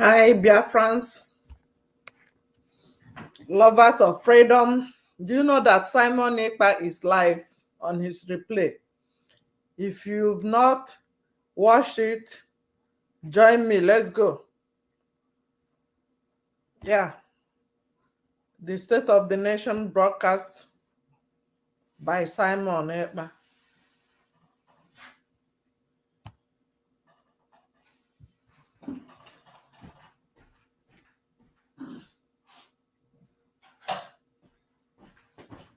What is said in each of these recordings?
Hi, Biafrans, lovers of freedom. Do you know that Simon Ekpa is live on his replay? If you've not watched it, join me. Let's go. Yeah, the State of the Nation broadcast by Simon Ekpa.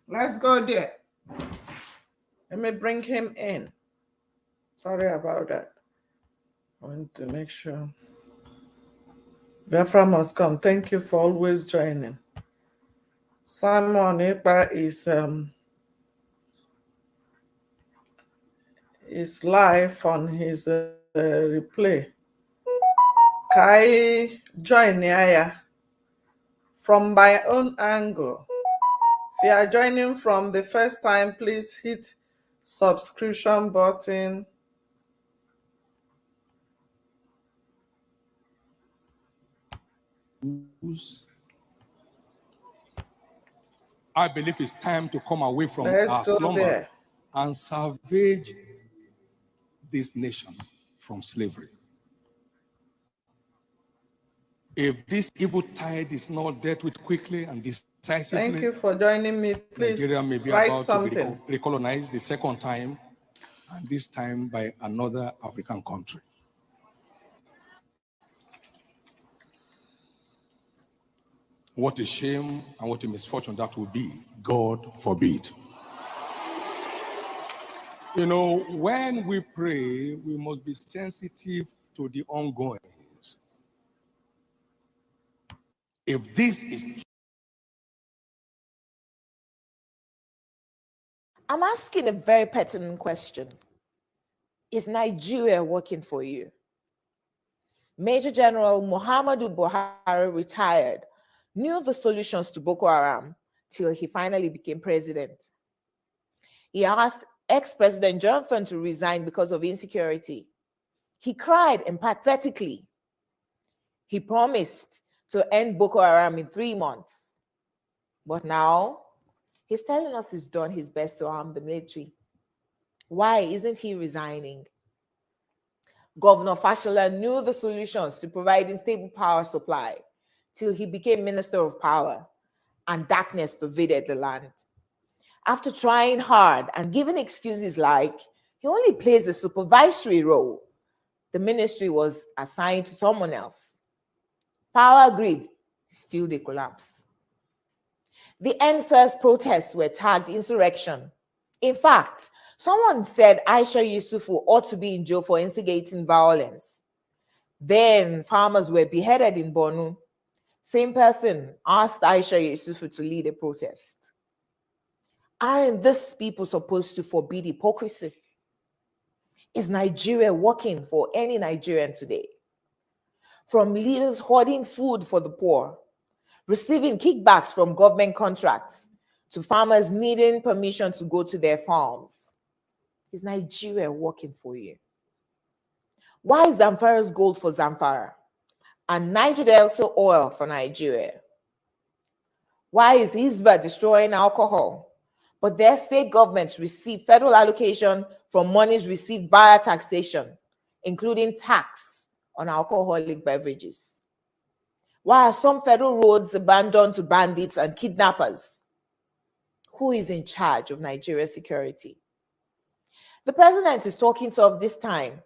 Let's go there. Let me bring him in. Sorry about that. I want to make sure. Biafra must come. Thank you for always joining. Simon Ekpa is live on his replay. Kai join Yaya from my own angle. If you are joining from the first time, please hit subscription button. I believe it's time to come away from Let's our go slumber there. and salvage this nation from slavery. If this evil tide is not dealt with quickly and decisively, Thank you for joining me. Please Nigeria may be write about something. to be recolonized the second time, and this time by another African country. What a shame and what a misfortune that will be. God forbid. You know, when we pray, we must be sensitive to the ongoings. If this is... I'm asking a very pertinent question. Is Nigeria working for you? Major General Muhammadu Buhari retired, knew the solutions to Boko Haram till he finally became president. He asked ex-President Jonathan to resign because of insecurity. He cried empathetically. He promised to end Boko Haram in 3 months. But now, he's telling us he's done his best to arm the military. Why isn't he resigning? Governor Fashola knew the solutions to providing stable power supply till he became Minister of Power, and darkness pervaded the land. After trying hard and giving excuses like he only plays a supervisory role, the ministry was assigned to someone else. Power grid, still they collapse. The NSAS protests were tagged insurrection. In fact, someone said Aisha Yusufu ought to be in jail for instigating violence. Then farmers were beheaded in Borno. Same person asked Aisha Yusufu to lead a protest. Aren't these people supposed to forbid hypocrisy? Is Nigeria working for any Nigerian today? From leaders hoarding food for the poor, receiving kickbacks from government contracts, to farmers needing permission to go to their farms. Is Nigeria working for you? Why is Zamfara's gold for Zamfara and Niger Delta oil for Nigeria? Why is Hisba destroying alcohol, but their state governments receive federal allocation from monies received via taxation, including tax on alcoholic beverages? Why are some federal roads abandoned to bandits and kidnappers? Who is in charge of Nigeria's security? The president is talking tough this time.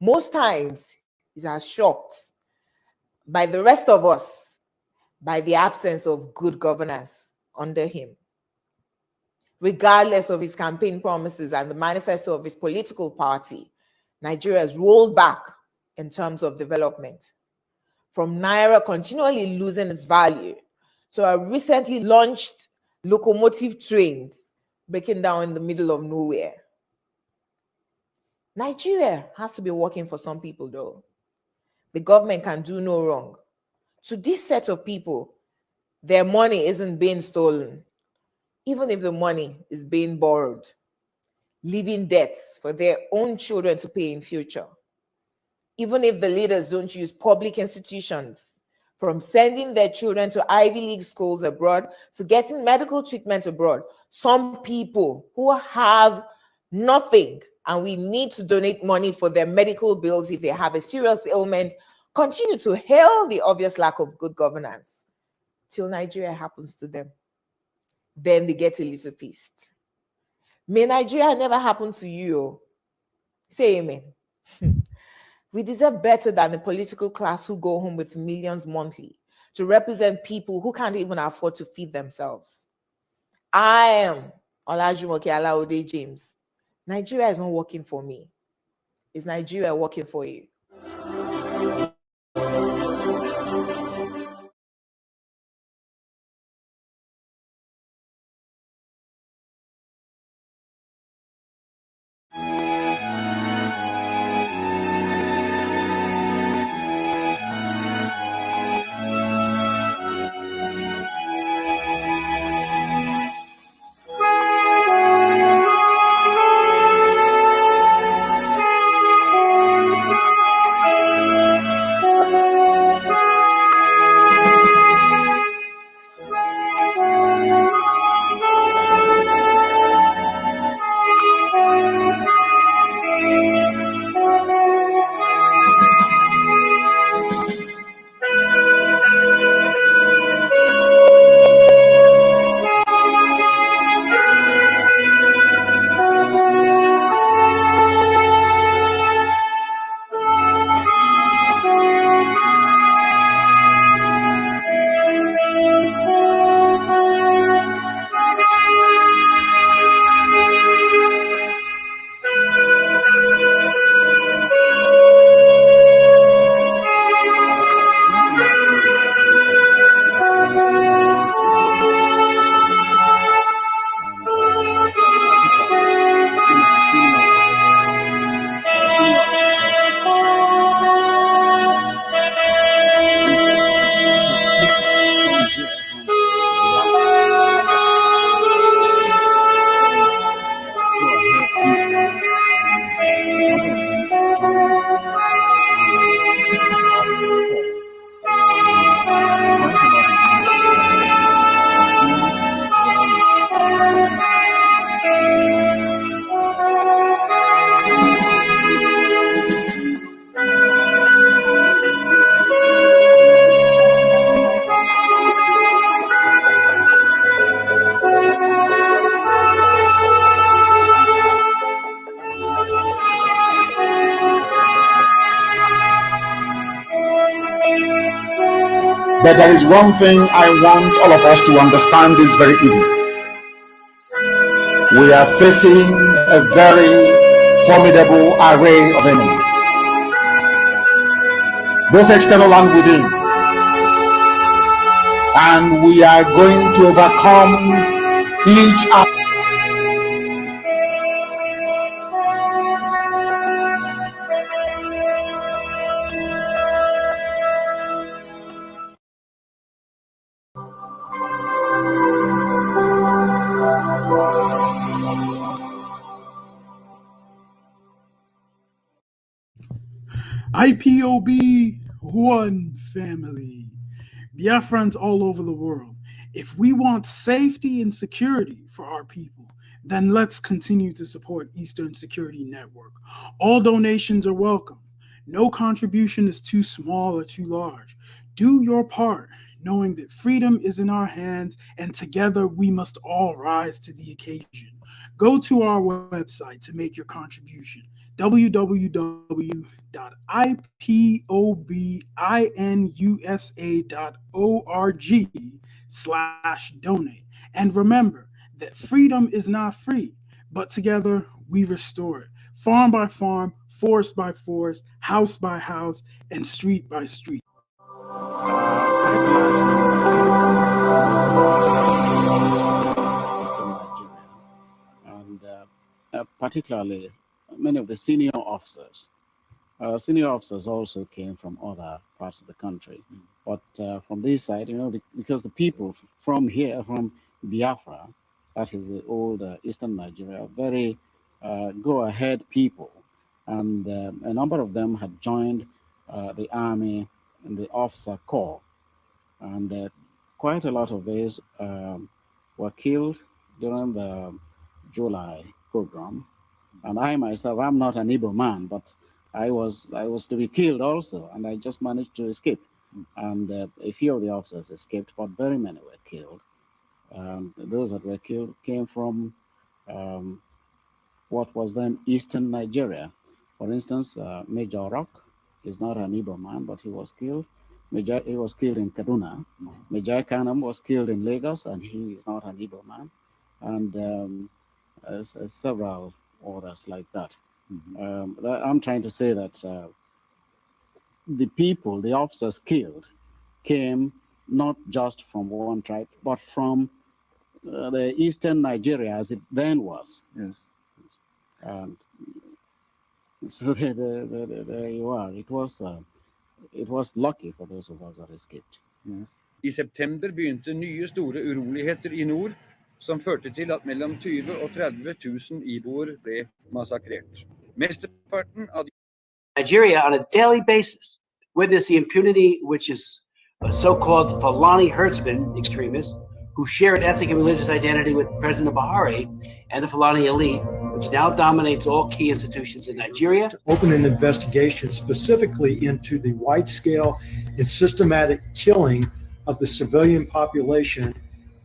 Most times, he's as shocked by the rest of us by the absence of good governance under him. Regardless of his campaign promises and the manifesto of his political party, Nigeria has rolled back in terms of development. From Naira continually losing its value to our recently launched locomotive trains breaking down in the middle of nowhere. Nigeria has to be working for some people, though. The government can do no wrong. To this set of people, their money isn't being stolen, even if the money is being borrowed, leaving debts for their own children to pay in future. even if the leaders don't use public institutions, from sending their children to Ivy League schools abroad to getting medical treatment abroad. Some people who have nothing and we need to donate money for their medical bills if they have a serious ailment continue to hail the obvious lack of good governance till Nigeria happens to them. Then they get a little pissed. May Nigeria never happen to you. Say amen. We deserve better than the political class who go home with millions monthly to represent people who can't even afford to feed themselves. I am Olajumoke Alaode James. Nigeria is not working for me. Is Nigeria working for you? But there is one thing I want all of us to understand this very evening. We are facing a very formidable array of enemies, both external and within. And we are going to overcome each other. IPOB, one family. Biafrans all over the world. If we want safety and security for our people, then let's continue to support Eastern Security Network. All donations are welcome. No contribution is too small or too large. Do your part, knowing that freedom is in our hands and together we must all rise to the occasion. Go to our website to make your contribution www.ipobinUSA.org/donate. And remember that freedom is not free, but together we restore it. Farm by farm, forest by forest, house by house, and street by street. And particularly many of the senior officers. Senior officers also came from other parts of the country. But from this side, because the people from here, from Biafra, that is the old eastern Nigeria, are very go-ahead people. and a number of them had joined the army in the officer corps, and quite a lot of these were killed during the July pogrom. And I myself, I'm not an Igbo man, but I was to be killed also, and I just managed to escape. And a few of the officers escaped, but very many were killed. Those that were killed came from what was then Eastern Nigeria. For instance, Major Rock is not an Igbo man, but he was killed. He was killed in Kaduna. Major Kanam was killed in Lagos, and he is not an Igbo man. And several others like that. I'm trying to say that the people, the officers killed, came not just from one tribe, but from the Eastern Nigeria as it then was. Yes. So there you are. It was lucky for those of us that escaped. Yes. I september begynte nye store uroligheter I nord, som førte til at mellom 20 og 30 000 iboer ble massakrert. Mesteparten av Nigeria on a daily basis witness the impunity which is so-called Fulani herdsmen extremists who share an ethnic and religious identity with President Buhari and the Fulani elite, which now dominates all key institutions in Nigeria. To open an investigation specifically into the wide-scale and systematic killing of the civilian population,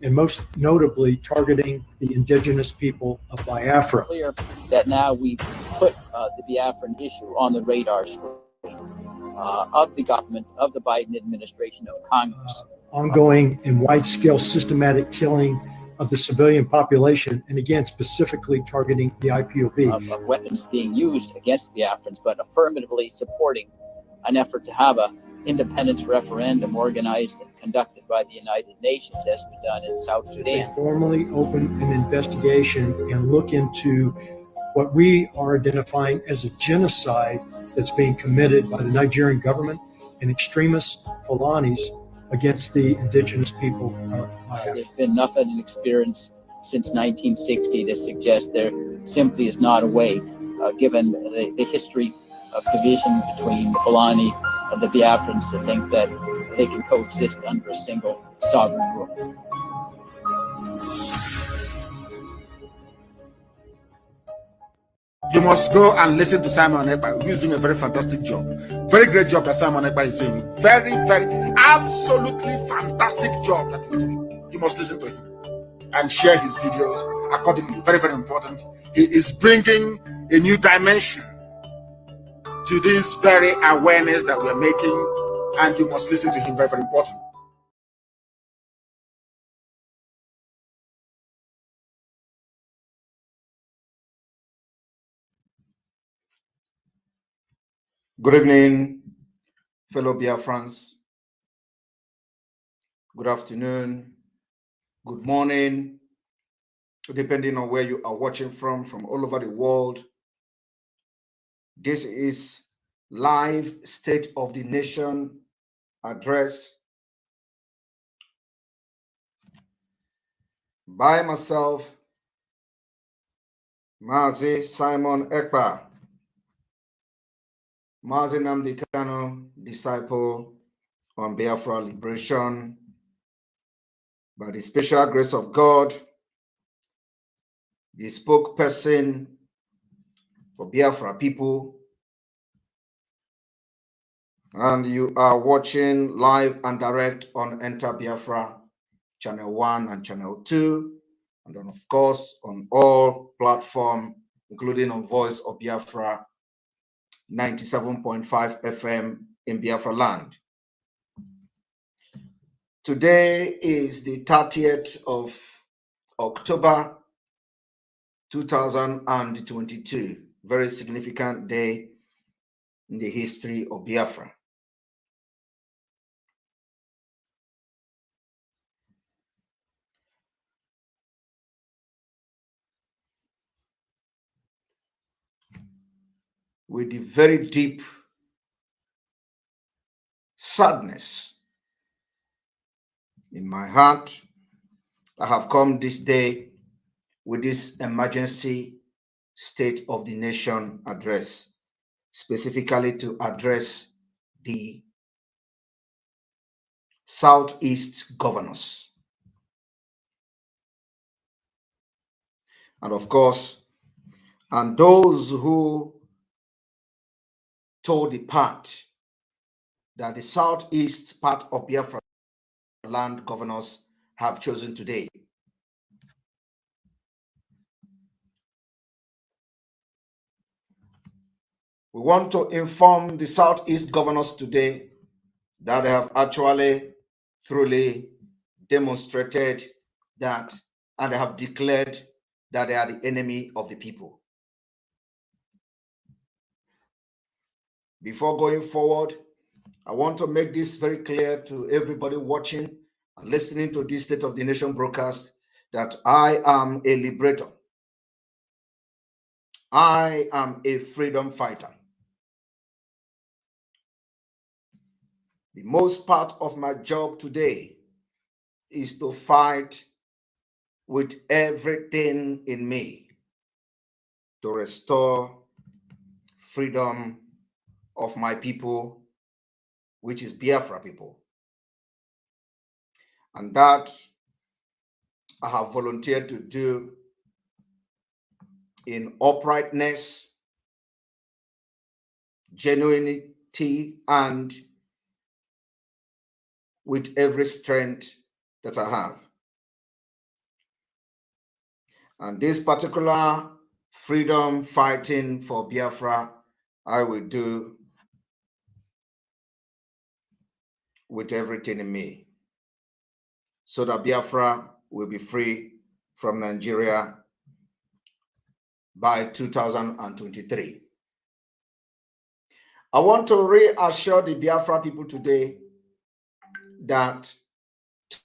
and most notably targeting the indigenous people of Biafra. Clear that now we've put the Biafran issue on the radar screen of the government, of the Biden administration, of Congress. Ongoing and wide-scale systematic killing of the civilian population, and again, specifically targeting the IPOB. Of weapons being used against Biafrans, but affirmatively supporting an effort to have an independence referendum organized and conducted by the United Nations, as we've done in South Sudan. They formally open an investigation and look into what we are identifying as a genocide that's being committed by the Nigerian government and extremist Fulanis against the indigenous people of Biafra. There's been enough of an experience since 1960 to suggest there simply is not a way, given the history of division between the Fulani and the Biafrans, to think that they can coexist under a single sovereign roof. You must go and listen to Simon Ekpa, who is doing a very fantastic job. Very great job that Simon Ekpa is doing. Very, very, absolutely fantastic job that he's doing. You must listen to him and share his videos accordingly. Very, very important. He is bringing a new dimension to this very awareness that we're making, and you must listen to him. Very, very important. Good evening, fellow Biafrans. Good afternoon, good morning, depending on where you are watching from all over the world. This is live State of the Nation address by myself, Mazi Simon Ekpa, Mazi Nnamdi Kanu, disciple on Biafra liberation. By the special grace of God, the spokesperson for Biafra people, and you are watching live and direct on Enter Biafra Channel 1 and Channel 2, and then of course on all platforms, including on Voice of Biafra 97.5 FM in Biafra land. Today is the 30th of October 2022. Very significant day in the history of Biafra. With the very deep sadness in my heart, I have come this day with this emergency State of the Nation address specifically to address the Southeast governors. And of course, and those who told the part that the Southeast part of Biafra land governors have chosen today. We want to inform the Southeast governors today that they have actually truly demonstrated that, and they have declared that they are the enemy of the people. Before going forward, I want to make this very clear to everybody watching and listening to this State of the Nation broadcast that I am a liberator. I am a freedom fighter. The most part of my job today is to fight with everything in me to restore freedom of my people, which is Biafra people. And that I have volunteered to do in uprightness, genuinity, and with every strength that I have. And this particular freedom fighting for Biafra, I will do with everything in me, so that Biafra will be free from Nigeria by 2023. I want to reassure the Biafra people today that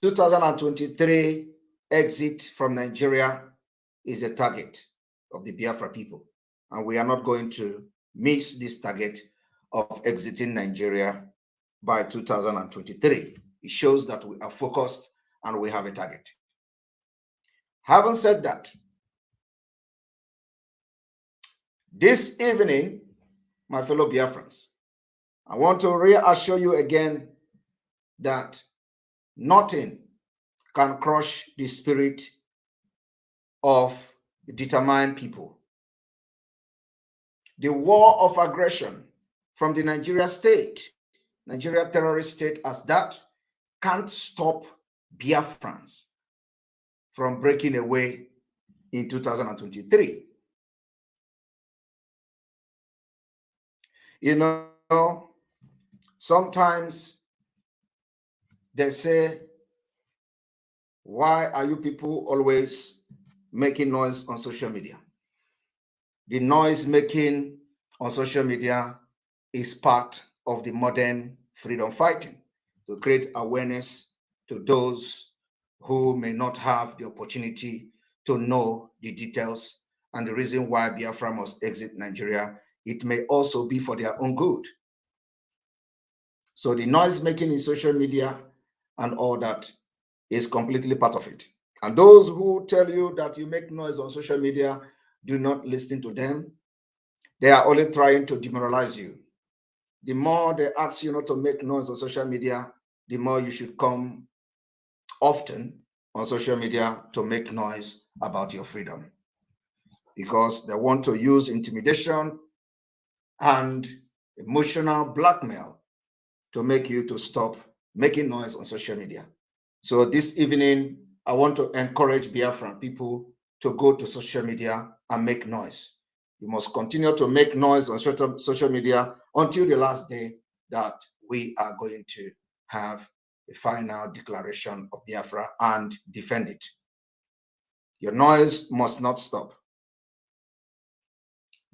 2023 exit from Nigeria is a target of the Biafra people, and we are not going to miss this target of exiting Nigeria by 2023. It shows that we are focused and we have a target. Having said that, this evening, my fellow Biafrans, I want to reassure you again that nothing can crush the spirit of determined people. The war of aggression from the Nigeria state, Nigeria terrorist state as that, can't stop Biafrans from breaking away in 2023. You know, sometimes they say, why are you people always making noise on social media? The noise making on social media is part of the modern freedom fighting, to create awareness to those who may not have the opportunity to know the details and the reason why Biafra must exit Nigeria. It may also be for their own good. So the noise making in social media and all that is completely part of it. And those who tell you that you make noise on social media, do not listen to them. They are only trying to demoralize you. The more they ask you not to make noise on social media, the more you should come often on social media to make noise about your freedom, because they want to use intimidation and emotional blackmail to make you to stop making noise on social media. So this evening, I want to encourage Biafran people to go to social media and make noise. You must continue to make noise on social media until the last day that we are going to have a final declaration of Biafra and defend it. Your noise must not stop.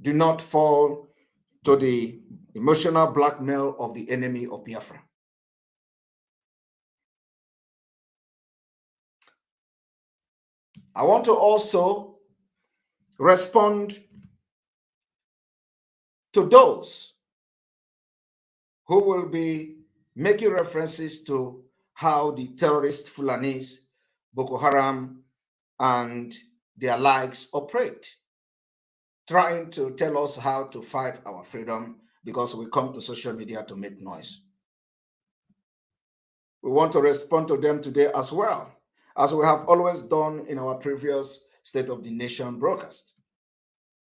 Do not fall to the emotional blackmail of the enemy of Biafra. I want to also respond to those who will be making references to how the terrorist Fulanis, Boko Haram, and their likes operate, trying to tell us how to fight our freedom because we come to social media to make noise. We want to respond to them today as well, as we have always done in our previous State of the Nation broadcast,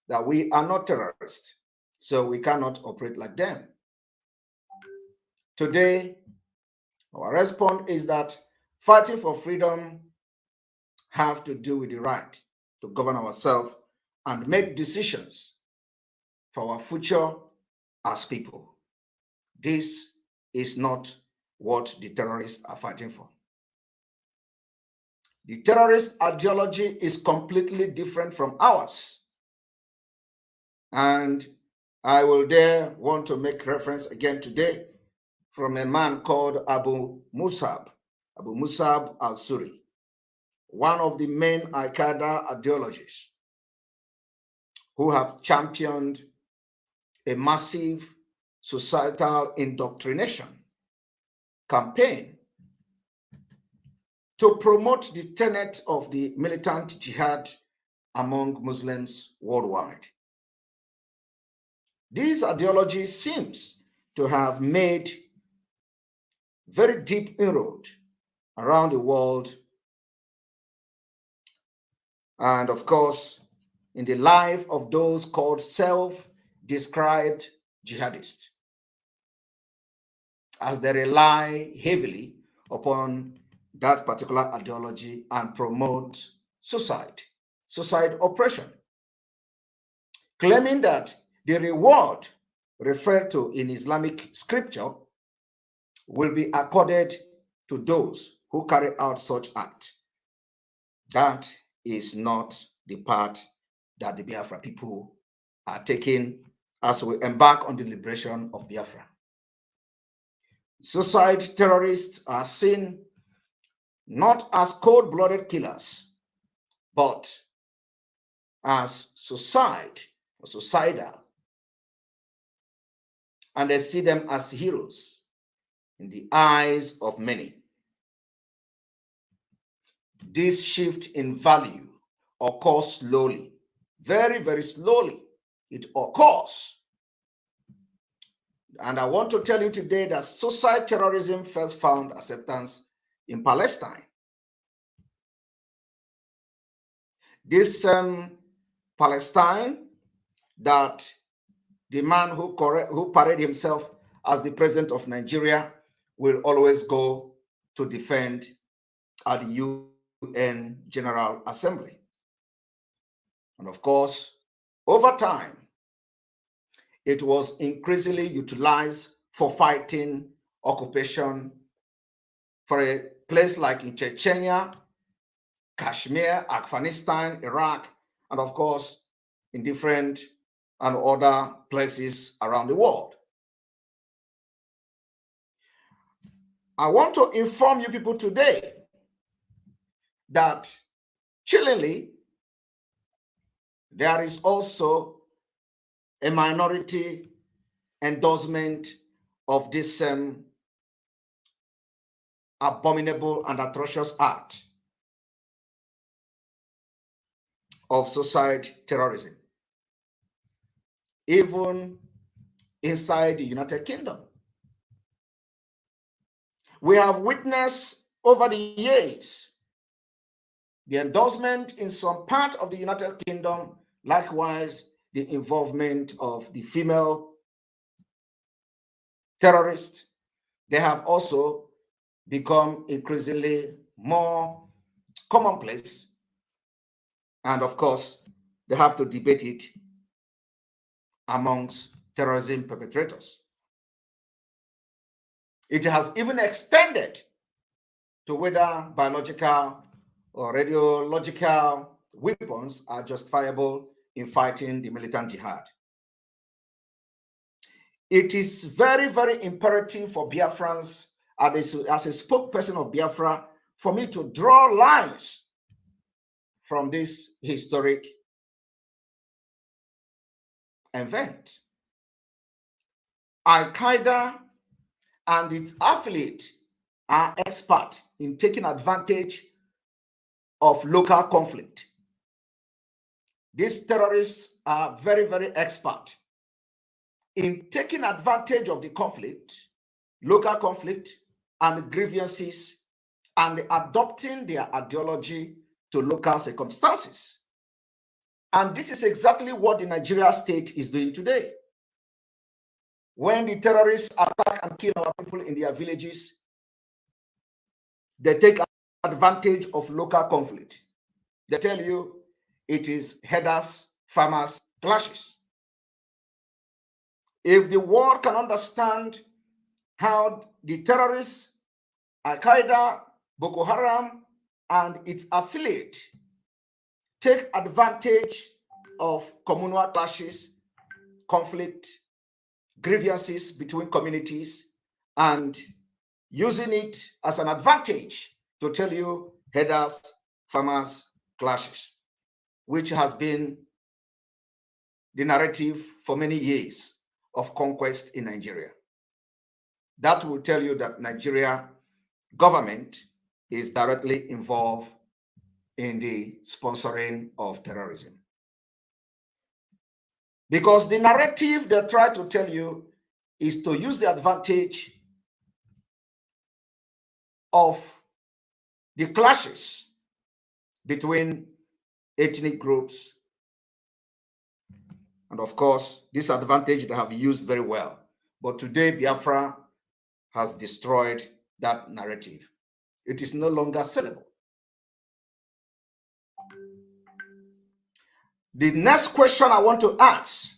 that we are not terrorists, so we cannot operate like them. Today, our response is that fighting for freedom have to do with the right to govern ourselves and make decisions for our future as people. This is not what the terrorists are fighting for. The terrorist ideology is completely different from ours. And I will dare want to make reference again today from a man called Abu Musab al-Suri, one of the main Al-Qaeda ideologists who have championed a massive societal indoctrination campaign to promote the tenet of the militant jihad among Muslims worldwide. This ideology seems to have made very deep inroad around the world, and of course, in the life of those called self-described jihadists, as they rely heavily upon that particular ideology and promote suicide oppression, claiming that the reward referred to in Islamic scripture will be accorded to those who carry out such act. That is not the path that the Biafra people are taking as we embark on the liberation of Biafra. Suicide terrorists are seen not as cold-blooded killers, but as suicidal. And they see them as heroes in the eyes of many. This shift in value occurs slowly, very, very slowly. It occurs. And I want to tell you today that suicide terrorism first found acceptance in Palestine. This Palestine that the man who paraded himself as the president of Nigeria will always go to defend at the UN General Assembly. And of course, over time, it was increasingly utilized for fighting occupation for a place like in Chechnya, Kashmir, Afghanistan, Iraq, and of course, in different and other places around the world. I want to inform you people today that chillingly, there is also a minority endorsement of this abominable and atrocious act of suicide terrorism, even inside the United Kingdom. We have witnessed over the years the endorsement in some part of the United Kingdom, likewise the involvement of the female terrorists. They have also become increasingly more commonplace. And of course, they have to debate it amongst terrorism perpetrators. It has even extended to whether biological or radiological weapons are justifiable in fighting the militant jihad. It is very, very imperative for Biafrans, as a spokesperson of Biafra, for me to draw lines from this historic event. Al-Qaeda and its affiliates are expert in taking advantage of local conflict. These terrorists are very, very expert in taking advantage of the conflict, local conflict, and grievances, and adopting their ideology to local circumstances. And this is exactly what the Nigeria state is doing today. When the terrorists attack and kill our people in their villages, they take advantage of local conflict. They tell you it is herders, farmers, clashes. If the world can understand how the terrorists, Al-Qaeda, Boko Haram, and its affiliate take advantage of communal clashes, conflict, grievances between communities, and using it as an advantage to tell you herders, farmers, clashes, which has been the narrative for many years of conquest in Nigeria. That will tell you that Nigeria government is directly involved in the sponsoring of terrorism. Because the narrative they try to tell you is to use the advantage of the clashes between ethnic groups. And of course, this advantage they have used very well. But today, Biafra has destroyed that narrative. It is no longer sellable. The next question I want to ask: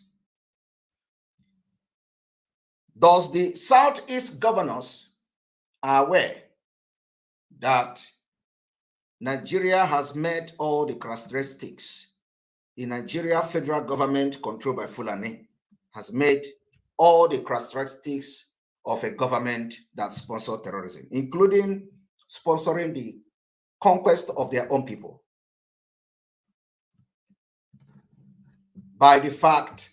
does the Southeast governors are aware that Nigeria has met all the characteristics? The Nigeria federal government, controlled by Fulani, has made all the characteristics of a government that sponsors terrorism, including sponsoring the conquest of their own people by the fact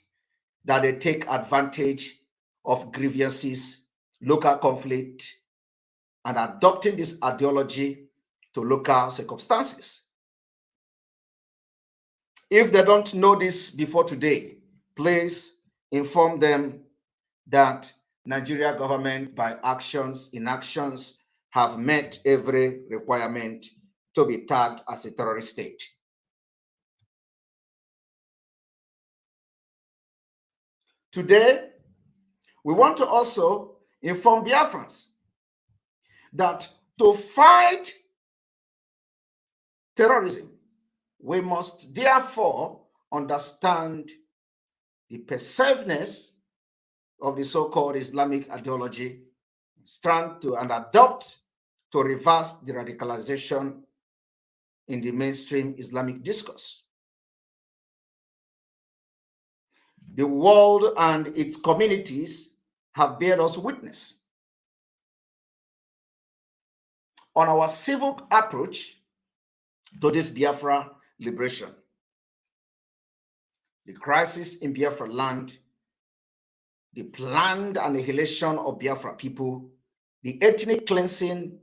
that they take advantage of grievances, local conflict, and adopting this ideology to local circumstances. If they don't know this before today, please inform them that Nigeria government, by inactions, have met every requirement to be tagged as a terrorist state. Today, we want to also inform Biafrans that to fight terrorism, we must therefore understand the pervasiveness of the so-called Islamic ideology, stand to and adopt to reverse the radicalization in the mainstream Islamic discourse. The world and its communities have bear us witness on our civil approach to this Biafra liberation. The crisis in Biafra land, the planned annihilation of Biafra people, the ethnic cleansing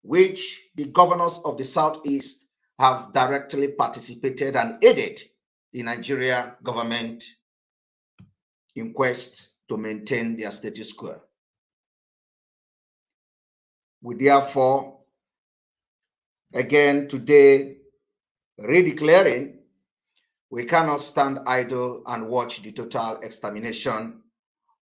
which the governors of the Southeast have directly participated and aided the Nigeria government in quest to maintain their status quo. We therefore, again today, redeclaring, we cannot stand idle and watch the total extermination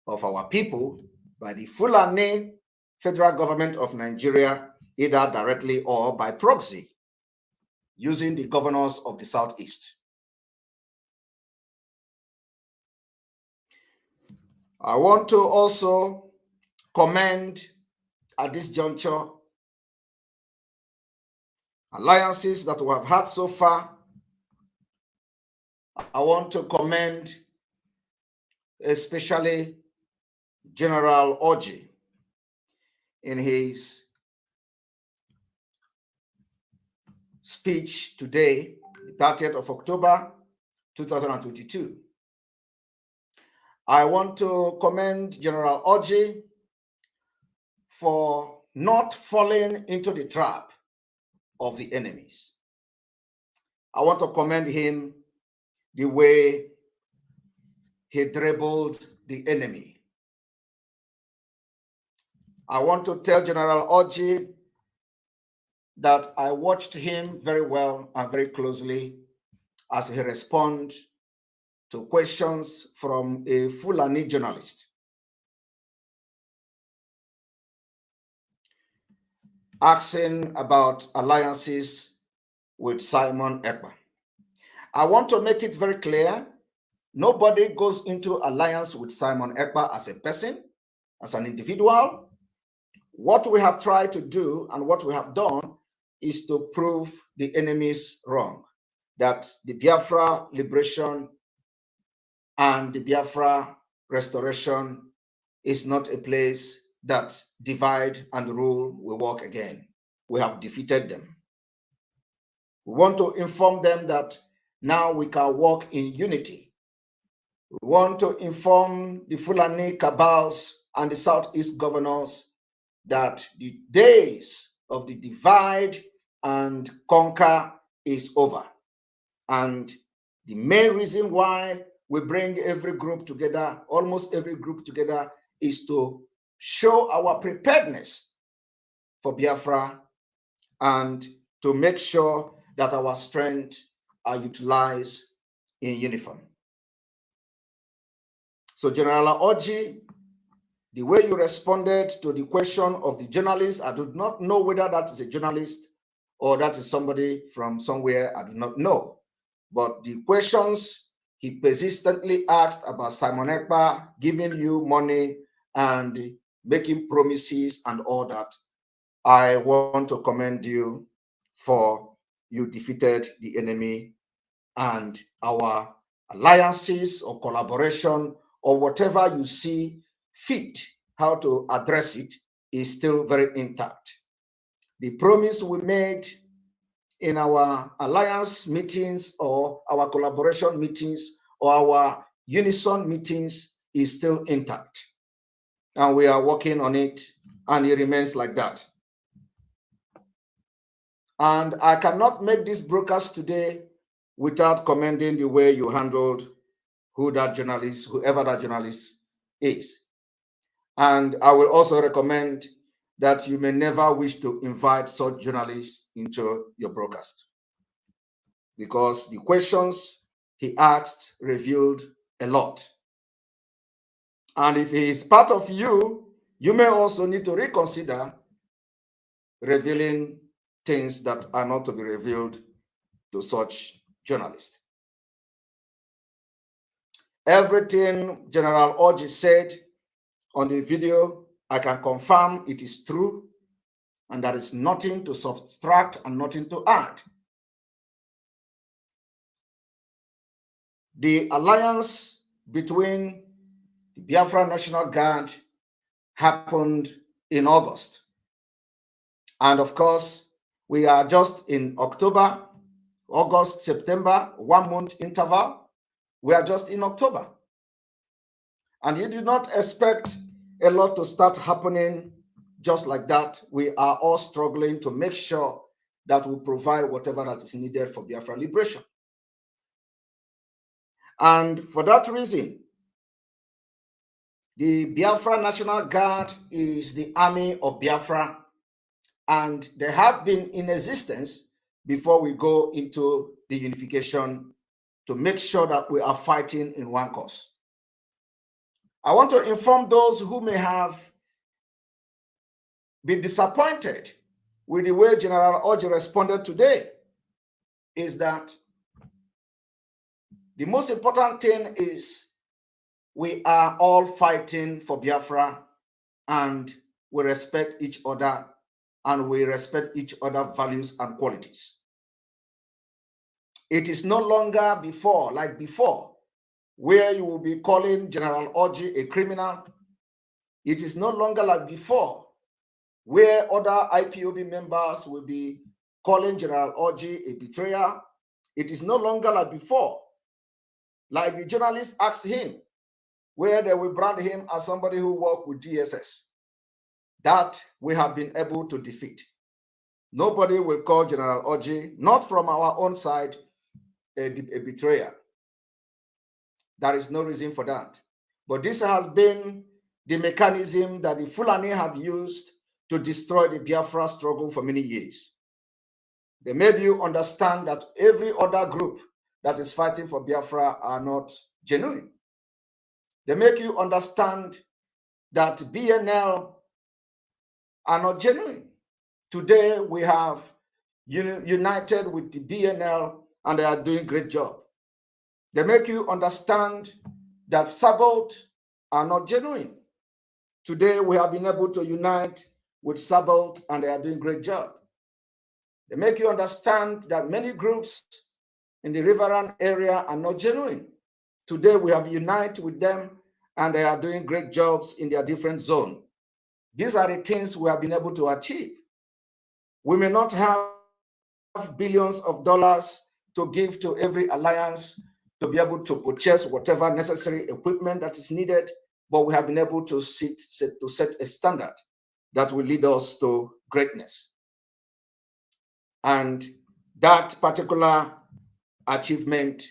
of our people by the Fulani federal government of Nigeria, either directly or by proxy, using the governors of the Southeast. I want to also commend at this juncture alliances that we have had so far. I want to commend especially General Orji in his speech today, the 30th of October, 2022. I want to commend General Orji for not falling into the trap of the enemies. I want to commend him the way he dribbled the enemy. I want to tell General Orji that I watched him very well and very closely as he responded to questions from a Fulani journalist. Asking about alliances with Simon Ekpa. I want to make it very clear, nobody goes into alliance with Simon Ekpa as a person, as an individual. What we have tried to do and what we have done is to prove the enemies wrong, that the Biafra liberation and the Biafra restoration is not a place that divide and rule will work again. We have defeated them. We want to inform them that now we can work in unity. We want to inform the Fulani cabals and the Southeast governors that the days of the divide and conquer is over. And the main reason why we bring every group together, almost every group together, is to show our preparedness for Biafra and to make sure that our strength are utilized in uniform. So General Orji, the way you responded to the question of the journalist, I do not know whether that is a journalist or that is somebody from somewhere, I do not know. But the questions he persistently asked about Simon Ekpa giving you money and making promises and all that, I want to commend you for you defeated the enemy, and our alliances or collaboration or whatever you see fit how to address it is still very intact. The promise we made in our alliance meetings or our collaboration meetings or our unison meetings is still intact. And we are working on it, and it remains like that. And I cannot make this broadcast today without commending the way you handled whoever that journalist is. And I will also recommend that you may never wish to invite such journalists into your broadcast, because the questions he asked revealed a lot. And if he is part of you, you may also need to reconsider revealing things that are not to be revealed to such journalists. Everything General Orji said on the video, I can confirm it is true, and there is nothing to subtract and nothing to add. The alliance between the Biafra National Guard happened in August. And of course, we are just in October, August, September, 1 month interval. We are just in October. And you do not expect a lot to start happening just like that. We are all struggling to make sure that we provide whatever that is needed for Biafra liberation. And for that reason, the Biafra National Guard is the army of Biafra, and they have been in existence before we go into the unification to make sure that we are fighting in one cause. I want to inform those who may have been disappointed with the way General Orji responded today is that the most important thing is we are all fighting for Biafra, and we respect each other, and we respect each other's values and qualities. It is no longer like before, where you will be calling General Orji a criminal. It is no longer like before, where other IPOB members will be calling General Orji a betrayer. It is no longer like before, like the journalist asked him, where they will brand him as somebody who worked with DSS. That we have been able to defeat. Nobody will call General Orji, not from our own side, a betrayer. There is no reason for that. But this has been the mechanism that the Fulani have used to destroy the Biafra struggle for many years. They made you understand that every other group that is fighting for Biafra are not genuine. They make you understand that BNL are not genuine. Today we have united with the BNL and they are doing a great job. They make you understand that Sabot are not genuine. Today we have been able to unite with Sabot and they are doing a great job. They make you understand that many groups in the riverine area are not genuine. Today we have united with them and they are doing great jobs in their different zones. These are the things we have been able to achieve. We may not have billions of dollars to give to every alliance to be able to purchase whatever necessary equipment that is needed, but we have been able to set a standard that will lead us to greatness. And that particular achievement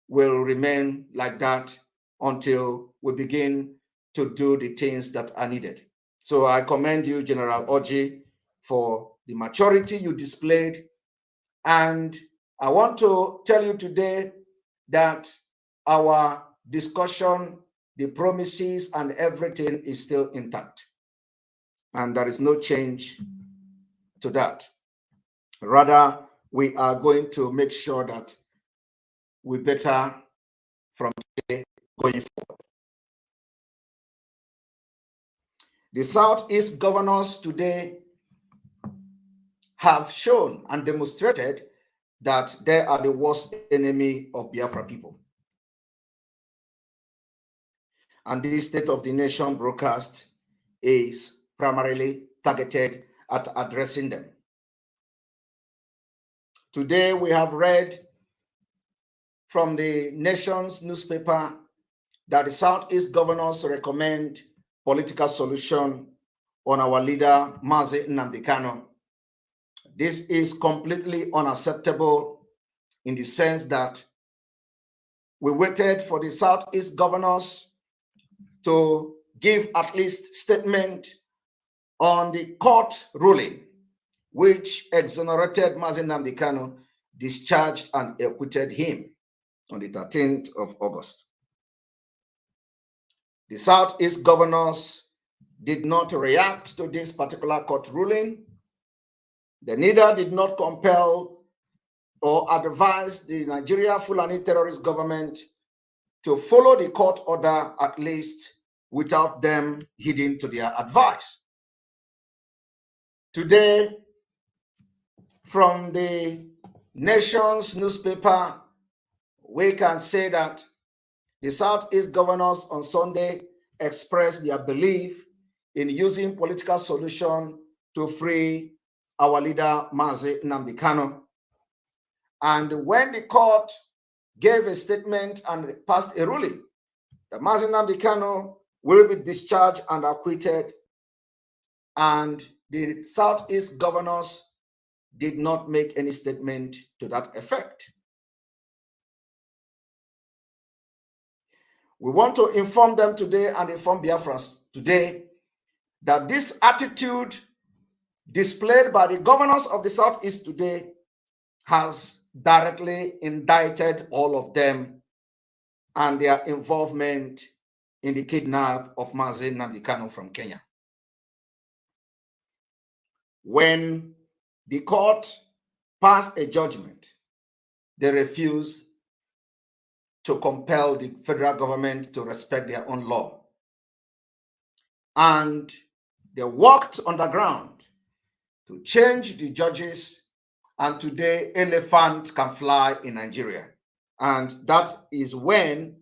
will remain like that until we begin to do the things that are needed. So I commend you, General Oji, for the maturity you displayed. And I want to tell you today that our discussion, the promises and everything is still intact. And there is no change to that. Rather, we are going to make sure that we better from today going forward. The Southeast governors today have shown and demonstrated that they are the worst enemy of Biafra people. And this State of the Nation broadcast is primarily targeted at addressing them. Today we have read from the Nation's newspaper that the Southeast governors recommend political solution on our leader, Mazi Nnamdi Kanu. This is completely unacceptable in the sense that we waited for the Southeast governors to give at least statement on the court ruling, which exonerated Mazi Nnamdi Kanu, discharged and acquitted him on the 13th of August. The Southeast governors did not react to this particular court ruling. They neither did not compel or advise the Nigeria Fulani terrorist government to follow the court order, at least without them heeding to their advice. Today, from the Nation's newspaper, we can say that the Southeast governors on Sunday expressed their belief in using political solution to free our leader, Mazi Nnamdi Kanu. And when the court gave a statement and passed a ruling that Mazi Nnamdi Kanu will be discharged and acquitted, and the Southeast governors did not make any statement to that effect. We want to inform them today and inform Biafrans today that this attitude displayed by the governors of the Southeast today has directly indicted all of them and their involvement in the kidnap of Mazi Nnamdi Kanu from Kenya. When the court passed a judgment, they refused to compel the federal government to respect their own law. And they worked underground to change the judges, and today elephants can fly in Nigeria. And that is when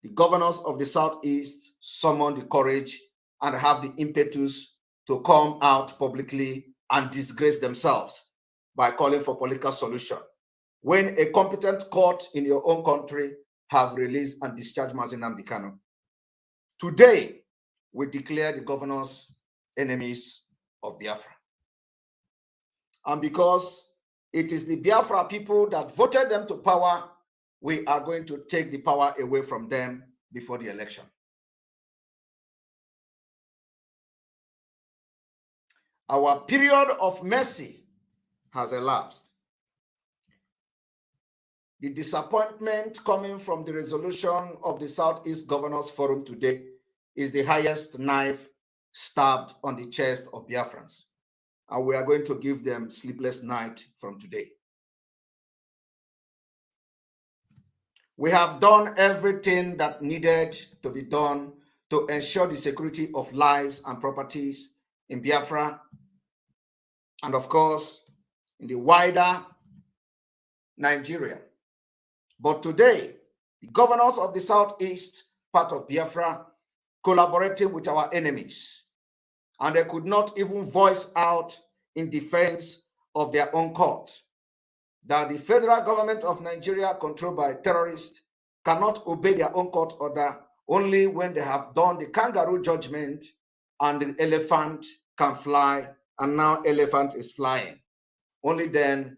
the governors of the Southeast summoned the courage and have the impetus to come out publicly and disgrace themselves by calling for political solution. When a competent court in your own country have released and discharged Mazi Nnamdi Kanu. Today, we declare the governors enemies of Biafra. And because it is the Biafra people that voted them to power, we are going to take the power away from them before the election. Our period of mercy has elapsed. The disappointment coming from the resolution of the Southeast Governors Forum today is the highest knife stabbed on the chest of Biafrans. And we are going to give them sleepless night from today. We have done everything that needed to be done to ensure the security of lives and properties in Biafra, and of course, in the wider Nigeria. But today, the governors of the Southeast part of Biafra collaborating with our enemies, and they could not even voice out in defense of their own court that the federal government of Nigeria, controlled by terrorists, cannot obey their own court order only when they have done the kangaroo judgment and the elephant can fly, and now elephant is flying. Only then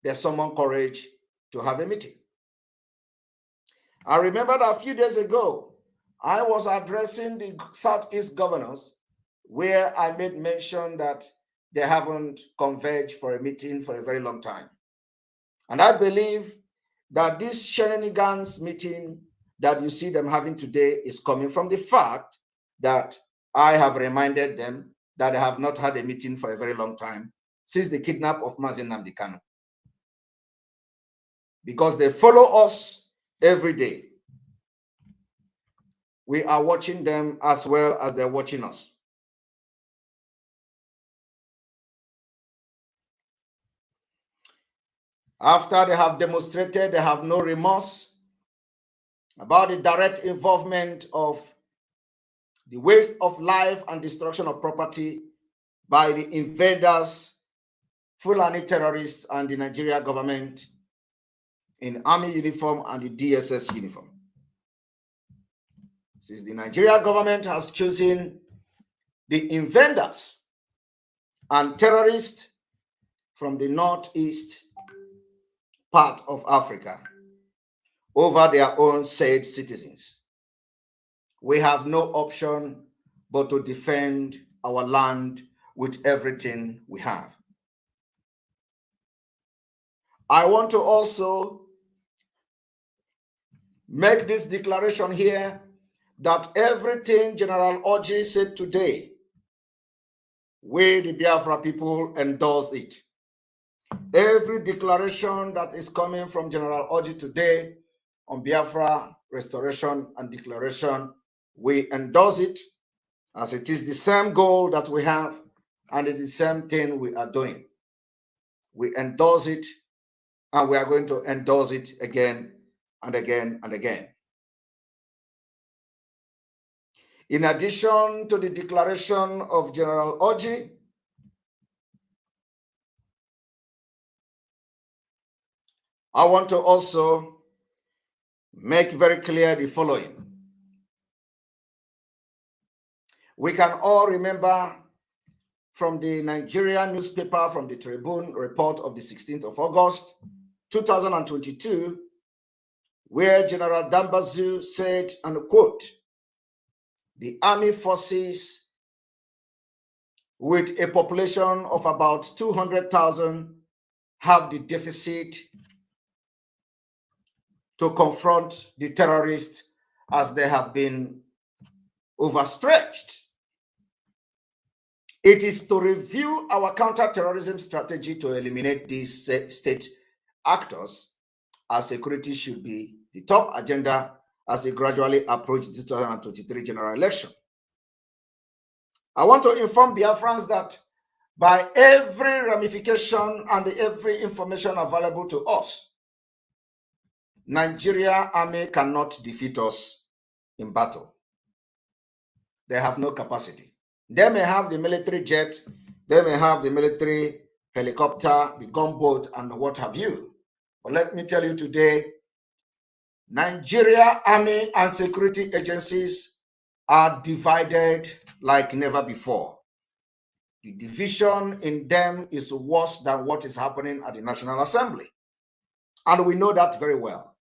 they summon courage to have a meeting. I remember that a few days ago, I was addressing the Southeast governors where I made mention that they haven't converged for a meeting for a very long time. And I believe that this shenanigans meeting that you see them having today is coming from the fact that I have reminded them that they have not had a meeting for a very long time since the kidnap of Mazi Nnamdi Kanu. Because they follow us every day. We are watching them as well as they're watching us. After they have demonstrated they have no remorse about the direct involvement of the waste of life and destruction of property by the invaders, Fulani terrorists, and the Nigeria government in army uniform and the DSS uniform. Since the Nigeria government has chosen the invaders and terrorists from the northeast part of Africa over their own said citizens, we have no option but to defend our land with everything we have. I want to also make this declaration here that everything General Orji said today, we the Biafra people endorse it. Every declaration that is coming from General Orji today on Biafra restoration and declaration, we endorse it, as it is the same goal that we have and it is the same thing we are doing. We endorse it, and we are going to endorse it again and again and again. In addition to the declaration of General Orji, I want to also make very clear the following. We can all remember from the Nigerian newspaper, from the Tribune report of the 16th of August, 2022, where General Dambazu said, and quote, the army forces with a population of about 200,000 have the deficit to confront the terrorists as they have been overstretched. It is to review our counter-terrorism strategy to eliminate these state actors, as security should be the top agenda as we gradually approach the 2023 general election. I want to inform Biafrans that by every ramification and every information available to us, Nigeria army cannot defeat us in battle. They have no capacity. They may have the military jet, they may have the military helicopter, the gunboat, and what have you. But let me tell you today, Nigeria army and security agencies are divided like never before. The division in them is worse than what is happening at the National Assembly. And we know that very well.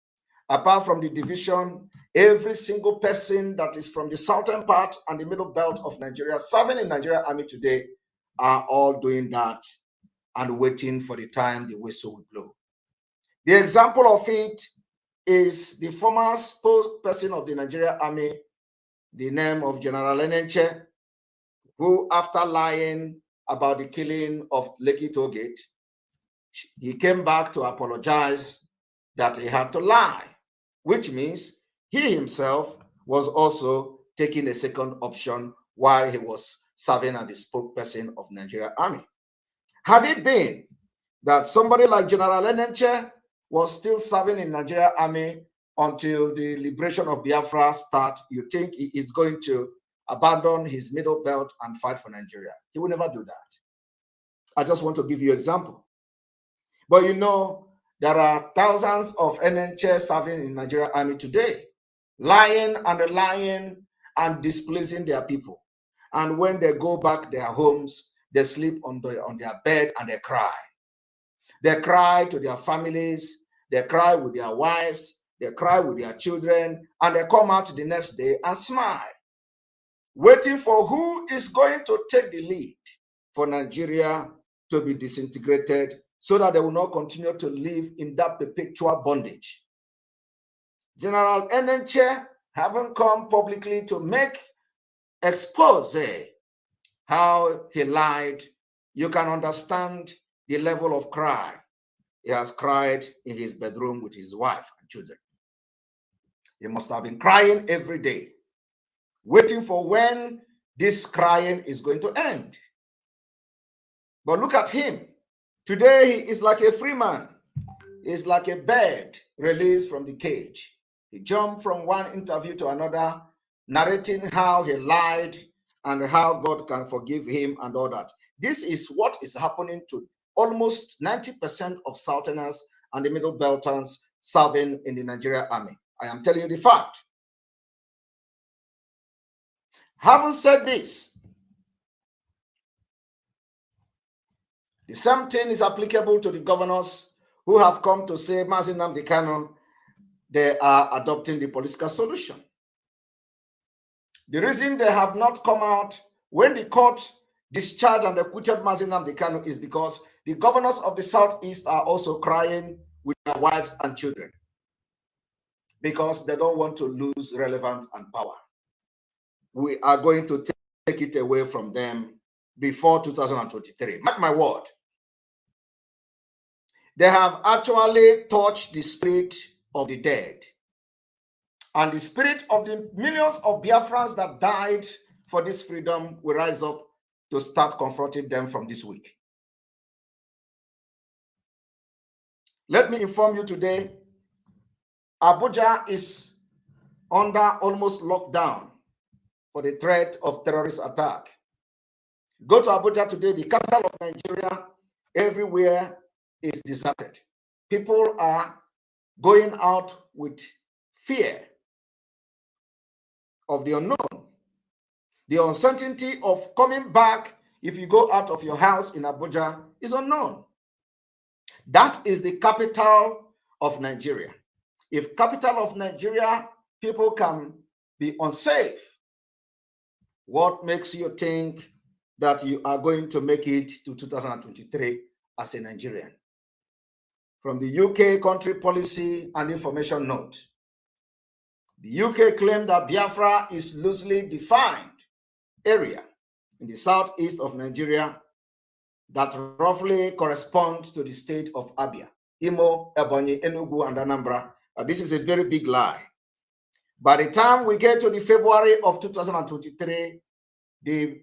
Apart from the division, every single person that is from the southern part and the middle belt of Nigeria, serving in Nigeria Army today, are all doing that and waiting for the time the whistle will blow. The example of it is the former spokesperson of the Nigeria Army, the name of General Enenche, who, after lying about the killing of Lekki Tollgate, he came back to apologize that he had to lie, which means he himself was also taking a second option while he was serving as the spokesperson of Nigeria Army. Had it been that somebody like General Enenche was still serving in Nigeria Army until the liberation of Biafra start, you think he is going to abandon his middle belt and fight for Nigeria? He will never do that. I just want to give you an example. But you know, there are thousands of Enenche serving in Nigeria Army today, lying and displeasing their people. And when they go back their homes, they sleep on their bed and they cry. They cry to their families, they cry with their wives, they cry with their children, and they come out the next day and smile, waiting for who is going to take the lead for Nigeria to be disintegrated so that they will not continue to live in that perpetual bondage. General Enenche haven't come publicly to make expose how he lied. You can understand the level of cry he has cried in his bedroom with his wife and children. He must have been crying every day, waiting for when this crying is going to end. But look at him. Today, he is like a free man. He's like a bird released from the cage. He jumped from one interview to another, narrating how he lied and how God can forgive him and all that. This is what is happening to almost 90% of Southerners and the Middle Belters serving in the Nigeria Army. I am telling you the fact. Having said this, the same thing is applicable to the governors who have come to say, Mazi Nnamdi Kanu, they are adopting the political solution. The reason they have not come out when the court discharged and acquitted Mazi Nnamdi Kanu is because the governors of the Southeast are also crying with their wives and children because they don't want to lose relevance and power. We are going to take it away from them before 2023. Mark my word. They have actually touched the spirit of the dead. And the spirit of the millions of Biafrans that died for this freedom will rise up to start confronting them from this week. Let me inform you today, Abuja is under almost lockdown for the threat of terrorist attack. Go to Abuja today, the capital of Nigeria, everywhere is deserted. People are going out with fear of the unknown. The uncertainty of coming back if you go out of your house in Abuja is unknown. That is the capital of Nigeria. If capital of Nigeria, people can be unsafe, what makes you think that you are going to make it to 2023 as a Nigerian? From the UK country policy and information note, the UK claimed that Biafra is loosely defined area in the southeast of Nigeria that roughly corresponds to the state of Abia, Imo, Ebonyi, Enugu, and Anambra. This is a very big lie. By the time we get to the February of 2023, the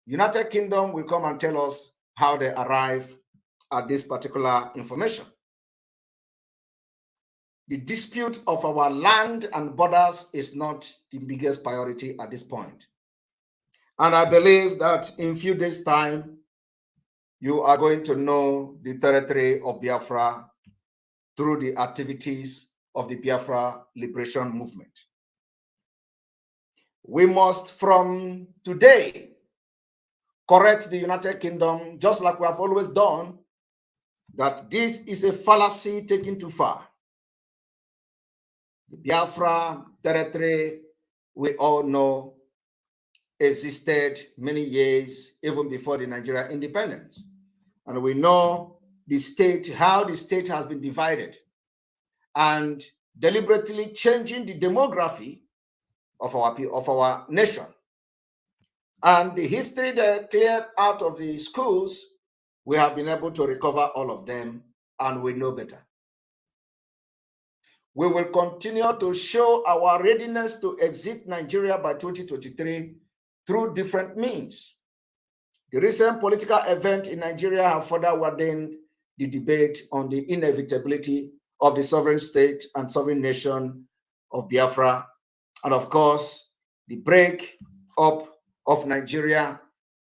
United Kingdom will come and tell us how they arrive at this particular information. The dispute of our land and borders is not the biggest priority at this point. And I believe that in a few days' time, you are going to know the territory of Biafra through the activities of the Biafra Liberation Movement. We must, from today, correct the United Kingdom, just like we have always done, that this is a fallacy taken too far. The Biafra territory, we all know, existed many years, even before the Nigeria independence. And we know the state, how the state has been divided and deliberately changing the demography of our nation. And the history that cleared out of the schools, we have been able to recover all of them, and we know better. We will continue to show our readiness to exit Nigeria by 2023 through different means. The recent political event in Nigeria have further widened the debate on the inevitability of the sovereign state and sovereign nation of Biafra, and of course, the break up of Nigeria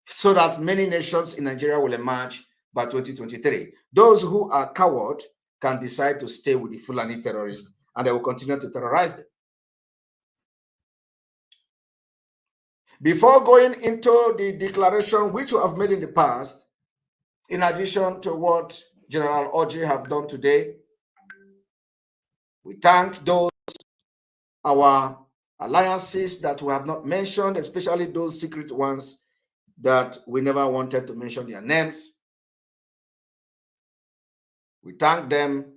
so that many nations in Nigeria will emerge by 2023. Those who are cowards can decide to stay with the Fulani terrorists, and they will continue to terrorize them. Before going into the declaration which we have made in the past, in addition to what General Oji have done today, we thank those, our alliances that we have not mentioned, especially those secret ones that we never wanted to mention their names. We thank them,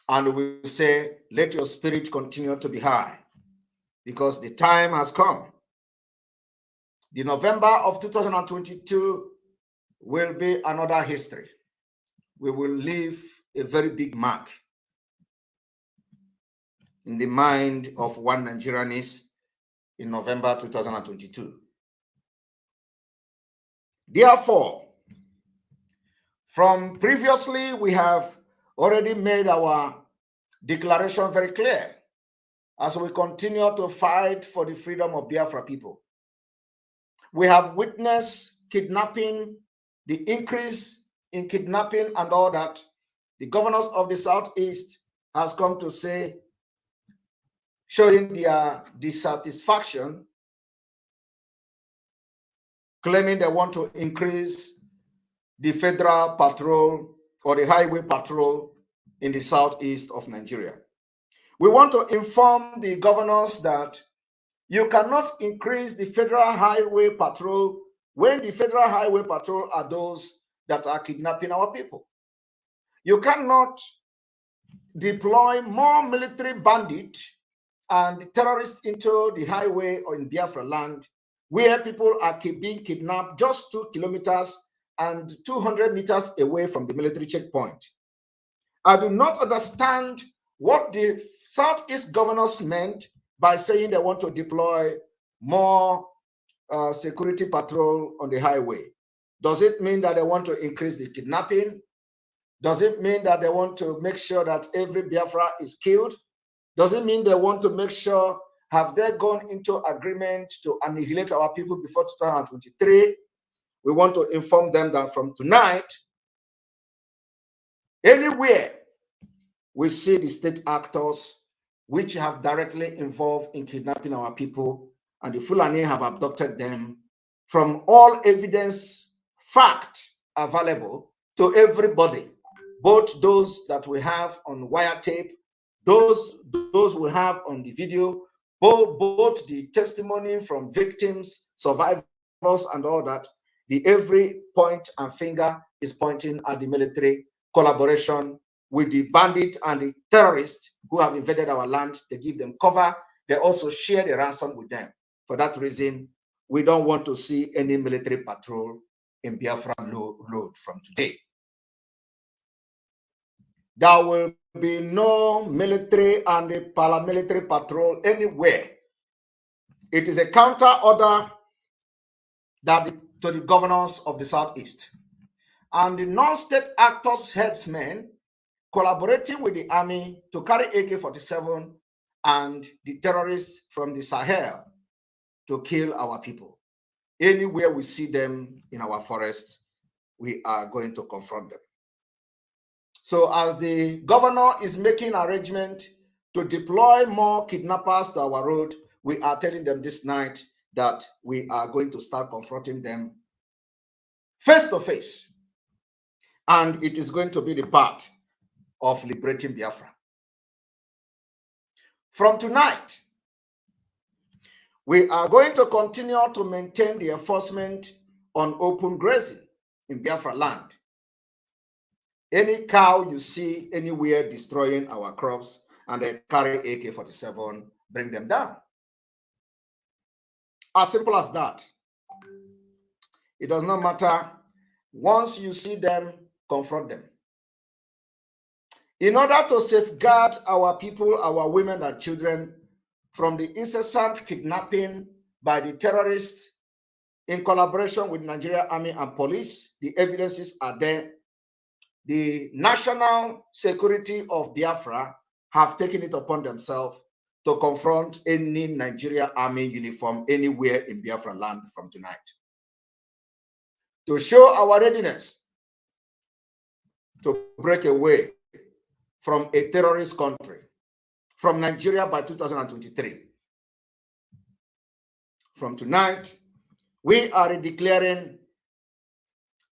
and we say, let your spirit continue to be high, because the time has come. The November of 2022 will be another history. We will leave a very big mark in the mind of one Nigerianist in November 2022. Therefore, from previously, we have already made our declaration very clear as we continue to fight for the freedom of Biafra people. We have witnessed kidnapping, the increase in kidnapping and all that. The governors of the Southeast has come to say, showing their dissatisfaction, claiming they want to increase the federal patrol or the highway patrol in the southeast of Nigeria. We want to inform the governors that you cannot increase the federal highway patrol when the federal highway patrol are those that are kidnapping our people. You cannot deploy more military bandits and terrorists into the highway or in Biafra land where people are being kidnapped just 2 kilometers and 200 meters away from the military checkpoint. I do not understand what the Southeast governors meant by saying they want to deploy more security patrol on the highway. Does it mean that they want to increase the kidnapping? Does it mean that they want to make sure that every Biafra is killed? Does it mean they want to make sure, have they gone into agreement to annihilate our people before 2023? We want to inform them that from tonight, anywhere we see the state actors which have directly involved in kidnapping our people, and the Fulani have abducted them, from all evidence, fact available to everybody, both those that we have on wiretape, those we have on the video, both the testimony from victims, survivors, and all that. The every point and finger is pointing at the military collaboration with the bandits and the terrorists who have invaded our land. They give them cover. They also share the ransom with them. For that reason, we don't want to see any military patrol in Biafra road from today. There will be no military and a paramilitary patrol anywhere. It is a counter order that to the governors of the Southeast. And the non-state actors, headsmen, collaborating with the army to carry AK-47 and the terrorists from the Sahel to kill our people. Anywhere we see them in our forests, we are going to confront them. So as the governor is making arrangement to deploy more kidnappers to our road, we are telling them this night that we are going to start confronting them face to face. And it is going to be the part of liberating Biafra. From tonight, we are going to continue to maintain the enforcement on open grazing in Biafra land. Any cow you see anywhere destroying our crops and they carry AK-47, bring them down. As simple as that. It does not matter. Once you see them, confront them. In order to safeguard our people, our women and children from the incessant kidnapping by the terrorists in collaboration with Nigeria Army and police, the evidences are there. The national security of Biafra have taken it upon themselves to confront any Nigeria Army uniform anywhere in Biafra land from tonight. To show our readiness to break away from a terrorist country, from Nigeria by 2023. From tonight, we are declaring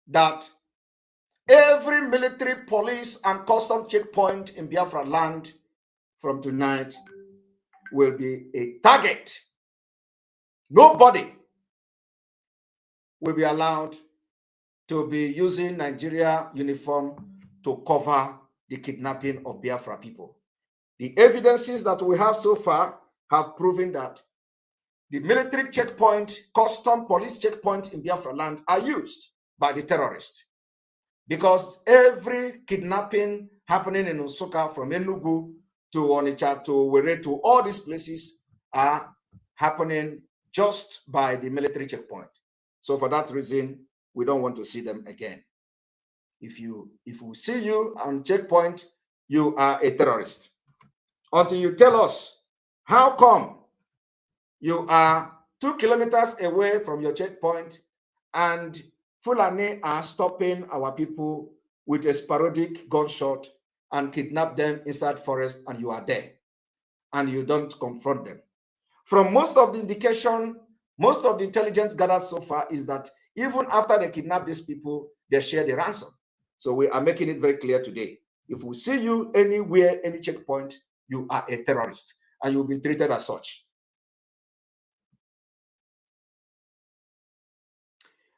that every military, police, and custom checkpoint in Biafra land from tonight will be a target. Nobody will be allowed to be using Nigeria uniform to cover the kidnapping of Biafra people. The evidences that we have so far have proven that the military checkpoint, custom police checkpoint in Biafra land are used by the terrorists. Because every kidnapping happening in Nsukka from Enugu to Onitsha to Owerri to all these places are happening just by the military checkpoint. So for that reason, we don't want to see them again. If we see you on checkpoint, you are a terrorist. Until you tell us how come you are 2 kilometers away from your checkpoint and Fulani are stopping our people with a sporadic gunshot and kidnap them inside forest, and you are there and you don't confront them. From most of the indication, most of the intelligence gathered so far is that even after they kidnap these people, they share the ransom. So we are making it very clear today. If we see you anywhere, any checkpoint, you are a terrorist and you'll be treated as such.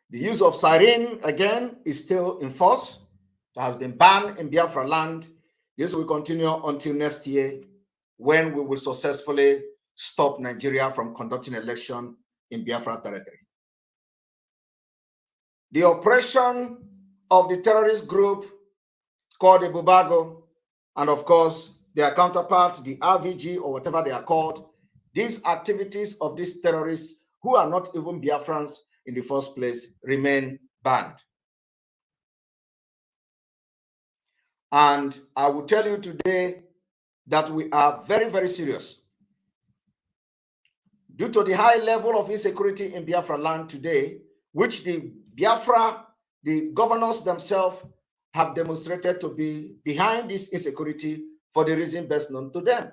The use of siren, again, is still in force. It has been banned in Biafra land. This will continue until next year, when we will successfully stop Nigeria from conducting election in Biafra territory. The oppression of the terrorist group called the Bubago, and of course, their counterpart, the RVG, or whatever they are called, these activities of these terrorists, who are not even Biafrans in the first place, remain banned. And I will tell you today that we are very, very serious. Due to the high level of insecurity in Biafra land today, which the governors themselves have demonstrated to be behind this insecurity for the reason best known to them.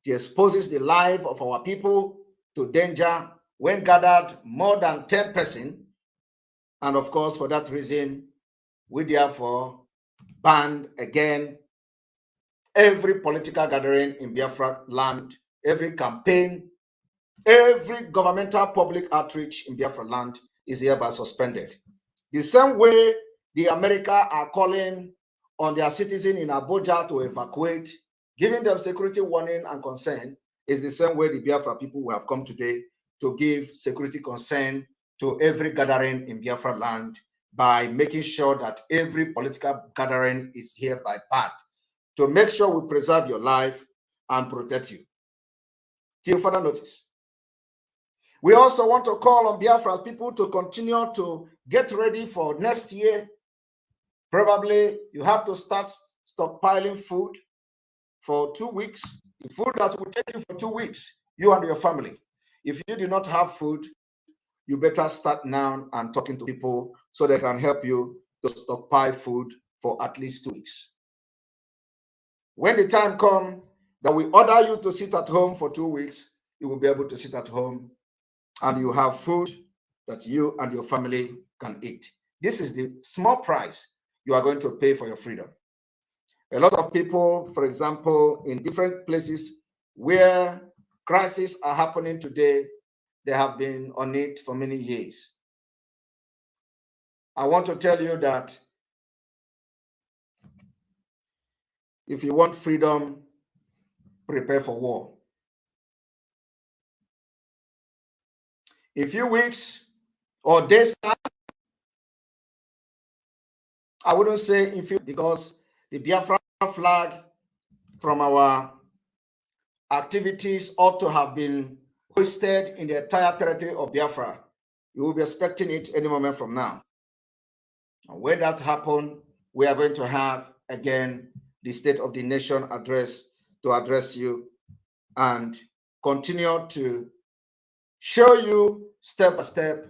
It exposes the life of our people to danger when gathered more than 10 persons. And of course, for that reason, we therefore banned again every political gathering in Biafra land, every campaign, every governmental public outreach in Biafra land is hereby suspended. The same way the America are calling on their citizens in Abuja to evacuate, giving them security warning and concern, is the same way the Biafra people will have come today to give security concern to every gathering in Biafra land by making sure that every political gathering is hereby banned, to make sure we preserve your life and protect you till further notice. We also want to call on Biafra people to continue to get ready for next year. Probably you have to start stockpiling food for 2 weeks, the food that will take you for 2 weeks, you and your family. If you do not have food, you better start now and talking to people so they can help you to stockpile food for at least 2 weeks. When the time comes that we order you to sit at home for 2 weeks, you will be able to sit at home and you have food that you and your family can eat. This is the small price you are going to pay for your freedom. A lot of people, for example, in different places where crises are happening today, they have been on it for many years. I want to tell you that if you want freedom, prepare for war. In a few weeks or days, I wouldn't say in few, because the Biafra flag from our activities ought to have been hoisted in the entire territory of Biafra. You will be expecting it any moment from now. And when that happens, we are going to have again the State of the Nation address to address you and continue to show you step by step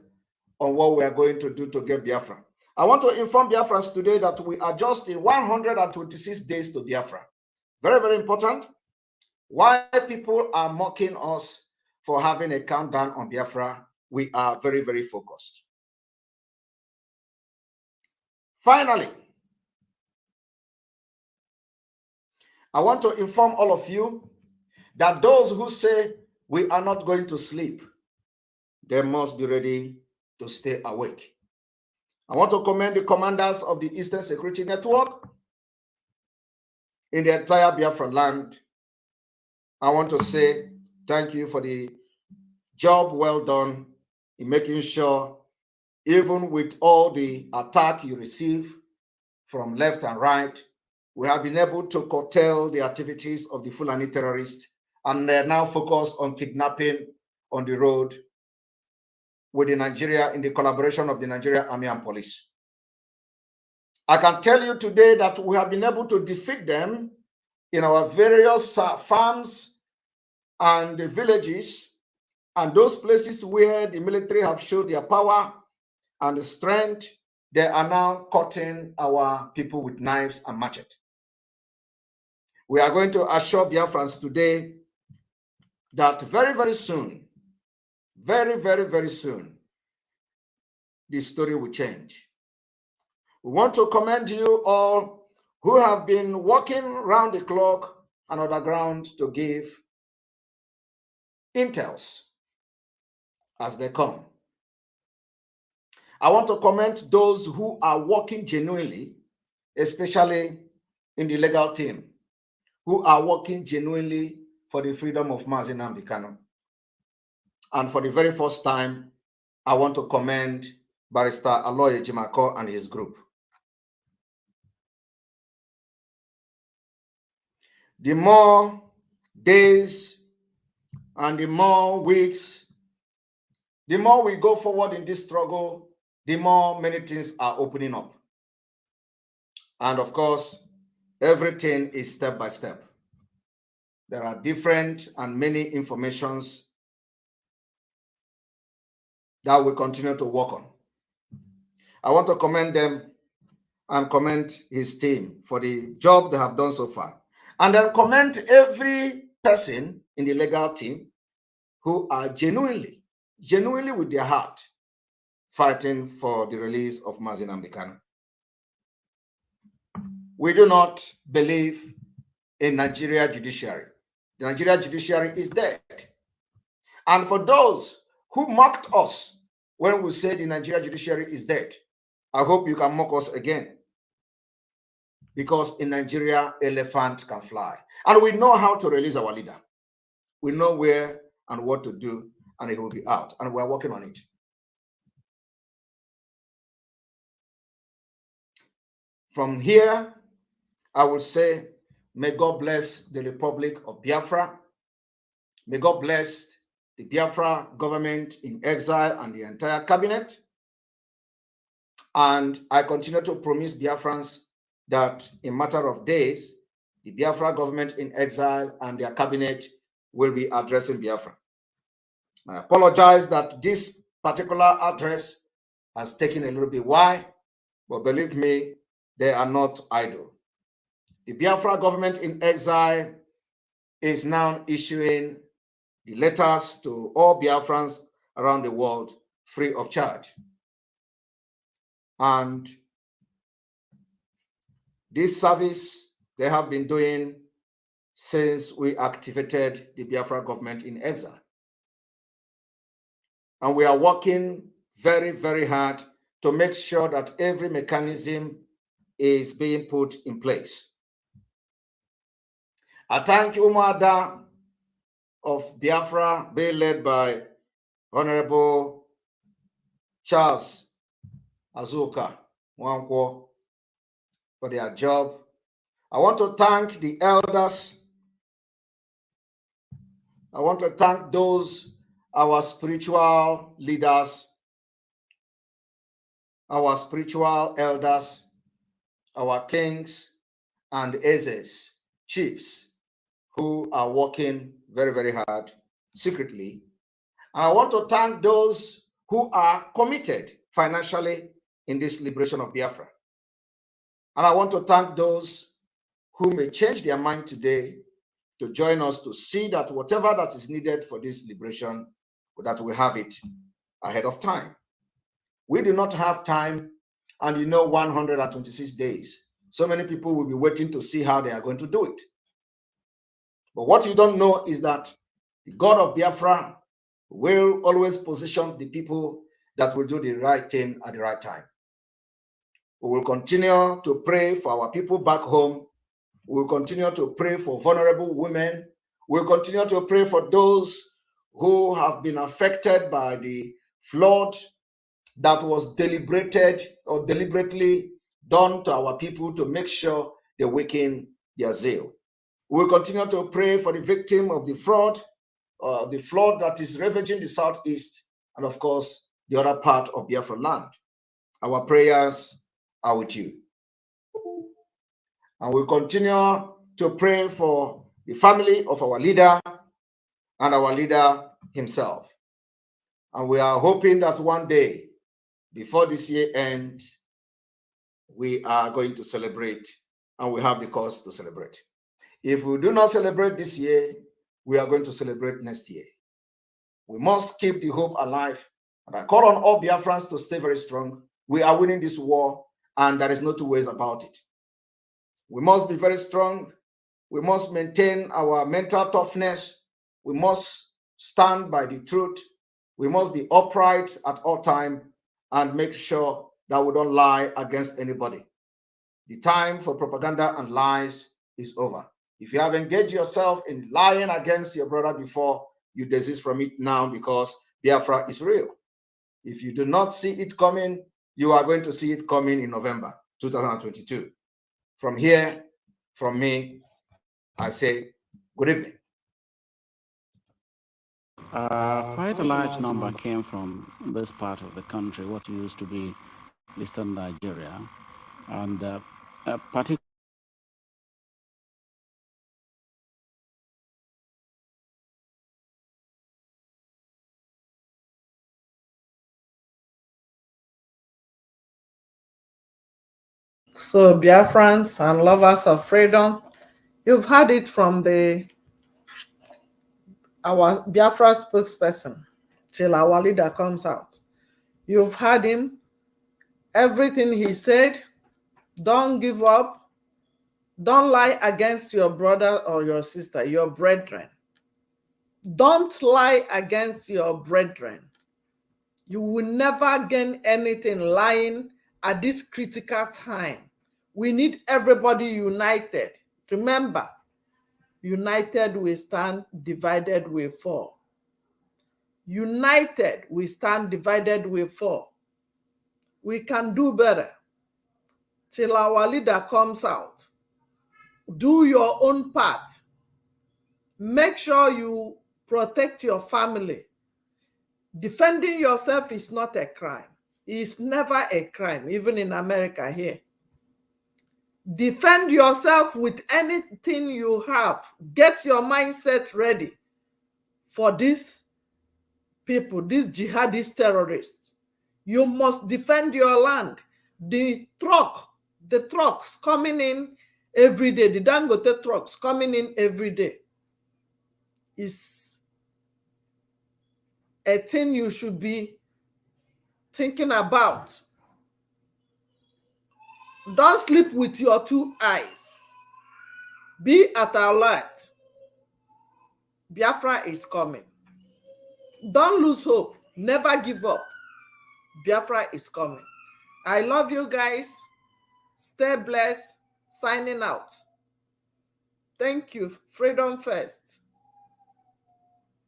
on what we are going to do to get Biafra. I want to inform Biafrans today that we are just in 126 days to Biafra. Very, very important. Why people are mocking us for having a countdown on Biafra, we are very, very focused. Finally, I want to inform all of you that those who say we are not going to sleep, they must be ready to stay awake. I want to commend the commanders of the Eastern Security Network in the entire Biafra land. I want to say thank you for the job well done in making sure, even with all the attack you receive from left and right, we have been able to curtail the activities of the Fulani terrorists, and they're now focused on kidnapping on the road with the Nigeria, in the collaboration of the Nigeria Army and Police. I can tell you today that we have been able to defeat them in our various farms and the villages, and those places where the military have showed their power and the strength. They are now cutting our people with knives and machete. We are going to assure Biafrans today that very, very soon, very, very, very soon, the story will change. We want to commend you all who have been working round the clock and underground to give intels as they come. I want to commend those who are working genuinely, especially in the legal team, who are working genuinely for the freedom of Mazi Nnamdi Kanu. And for the very first time, I want to commend Barrister Aloy Ejimako and his group. The more days and the more weeks, the more we go forward in this struggle, the more many things are opening up. And of course, everything is step by step. There are different and many informations that we continue to work on. I want to commend them and commend his team for the job they have done so far. And then commend every person in the legal team who are genuinely with their heart, fighting for the release of Mazi Nnamdi Kanu. We do not believe in Nigeria judiciary. The Nigeria judiciary is dead. And for those who mocked us when we said the Nigeria judiciary is dead, I hope you can mock us again. Because in Nigeria, elephant can fly. And we know how to release our leader. We know where and what to do, and it will be out. And we're working on it. From here, I will say, may God bless the Republic of Biafra. May God bless the Biafra government in exile and the entire cabinet. And I continue to promise Biafrans that in a matter of days, the Biafra government in exile and their cabinet will be addressing Biafra. I apologize that this particular address has taken a little bit while, but believe me, they are not idle. The Biafra government in exile is now issuing the letters to all Biafrans around the world free of charge. And this service they have been doing since we activated the Biafra government in exile. And we are working very, very hard to make sure that every mechanism is being put in place. I thank Umada of Biafra, being led by Honorable Charles Azuka Nwankwo for their job. I want to thank the elders. I want to thank those, our spiritual leaders, our spiritual elders, our kings and Ezes, chiefs, who are working very, very hard secretly. And I want to thank those who are committed financially in this liberation of Biafra. And I want to thank those who may change their mind today to join us to see that whatever that is needed for this liberation, that we have it ahead of time. We do not have time, and 126 days. So many people will be waiting to see how they are going to do it. But what you don't know is that the God of Biafra will always position the people that will do the right thing at the right time. We will continue to pray for our people back home. We will continue to pray for vulnerable women. We will continue to pray for those who have been affected by the flood that was deliberated or deliberately done to our people to make sure they weaken their zeal. We will continue to pray for the victim of the flood that is ravaging the southeast, and of course, the other part of Biafra land. Our prayers are with you. And we'll continue to pray for the family of our leader and our leader himself. And we are hoping that one day, before this year ends, we are going to celebrate, and we have the cause to celebrate. If we do not celebrate this year, we are going to celebrate next year. We must keep the hope alive. And I call on all Biafrans to stay very strong. We are winning this war, and there is no two ways about it. We must be very strong. We must maintain our mental toughness. We must stand by the truth. We must be upright at all times and make sure that we don't lie against anybody. The time for propaganda and lies is over. If you have engaged yourself in lying against your brother before, you desist from it now, because Biafra is real. If you do not see it coming, you are going to see it coming in November 2022. From here, from me, I say good evening. Quite a large number came from this part of the country, what used to be Eastern Nigeria, and particularly So, Biafrans and lovers of freedom, you've heard it from our Biafra spokesperson till our leader comes out. You've heard him. Everything he said, don't give up. Don't lie against your brother or your sister, your brethren. Don't lie against your brethren. You will never gain anything lying at this critical time. We need everybody united. Remember, united we stand, divided we fall. United we stand, divided we fall. We can do better till our leader comes out. Do your own part. Make sure you protect your family. Defending yourself is not a crime. It's never a crime, even in America here. Defend yourself with anything you have. Get your mindset ready for these people, these jihadist terrorists. You must defend your land. The trucks coming in every day, the Dangote trucks coming in every day is a thing you should be thinking about. Don't sleep with your two eyes. Be at alert. Biafra is coming. Don't lose hope. Never give up. Biafra is coming. I love you guys. Stay blessed. Signing out. Thank you. Freedom first.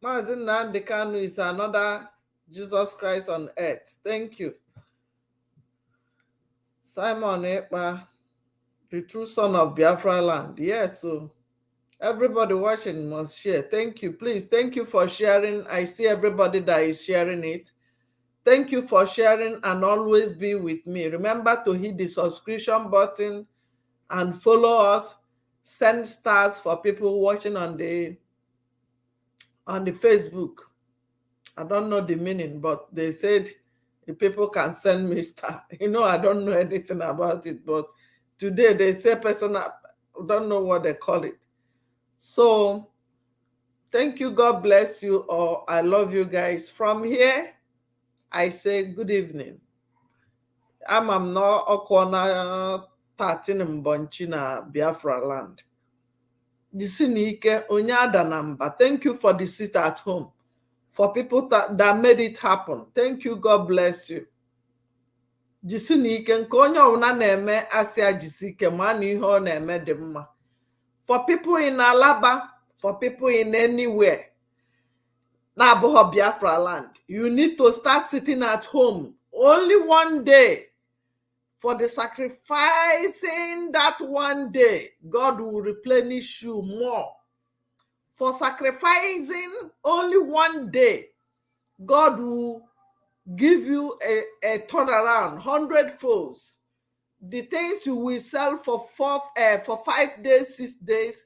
Mazin Nnamdi Kanu is another Jesus Christ on earth. Thank you. Simon Ekpa, the true son of Biafra land. Yes, so everybody watching must share. Thank you. Please, thank you for sharing. I see everybody that is sharing it. Thank you for sharing and always be with me. Remember to hit the subscription button and follow us. Send stars for people watching on the Facebook. I don't know the meaning, but they said the people can send me star. You know, I don't know anything about it, but today they say personal, don't know what they call it. So thank you. God bless you all. I love you guys. From here, I say good evening. I'm not Okwana 13 Mbonchi na Biafra land. Jisinike Onyada Namba. Thank you for the seat at home. For people that made it happen. Thank you. God bless you. Jisinike nke una na-eme asịa jisike ma na ihe ọ na-eme dị mma. For people in Alaba, for people in anywhere, na abụghọ Biafra land, you need to start sitting at home only one day. For the sacrificing that one day, God will replenish you more. For sacrificing only one day, God will give you a turnaround, 100 folds. The things you will sell for 5 days, 6 days,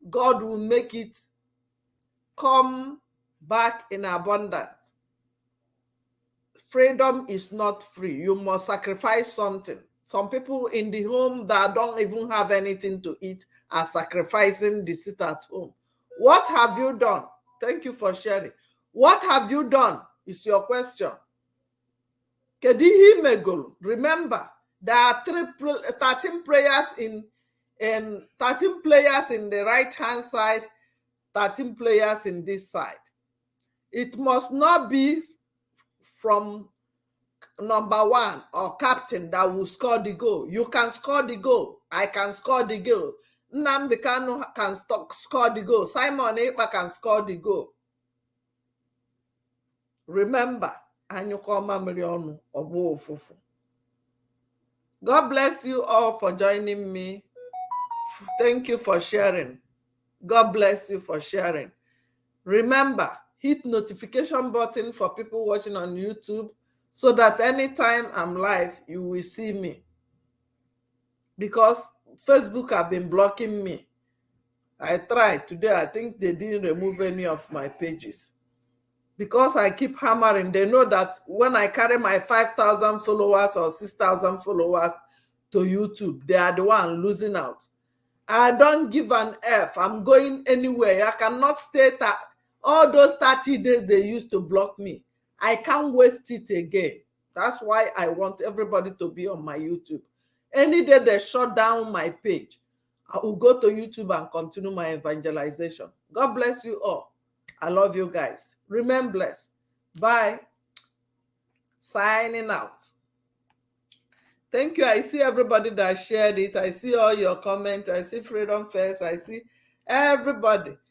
God will make it come back in abundance. Freedom is not free. You must sacrifice something. Some people in the home that don't even have anything to eat are sacrificing the sit at home. What have you done? Thank you for sharing. What have you done is your question. Kedihi Megolo. Remember, there are 13 prayers in 13 players in the right hand side, 13 players in this side. It must not be from number one or captain that will score the goal. You can score the goal. I can score the goal. Nnamdi Kanu can score the goal. Simon Ekpa can score the goal. Remember, God bless you all for joining me. Thank you for sharing. God bless you for sharing. Remember, hit notification button for people watching on YouTube so that anytime I'm live, you will see me. Because Facebook have been blocking me. I tried today. I think they didn't remove any of my pages. Because I keep hammering, they know that when I carry my 5,000 followers or 6,000 followers to YouTube, they are the one losing out. I don't give an F. I'm going anywhere. I cannot stay all those 30 days they used to block me. I can't waste it again. That's why I want everybody to be on my YouTube. Any day they shut down my page, I will go to YouTube and continue my evangelization. God bless you all. I love you guys. Remain blessed. Bye. Signing out. Thank you. I see everybody that shared it. I see all your comments. I see Freedom First. I see everybody.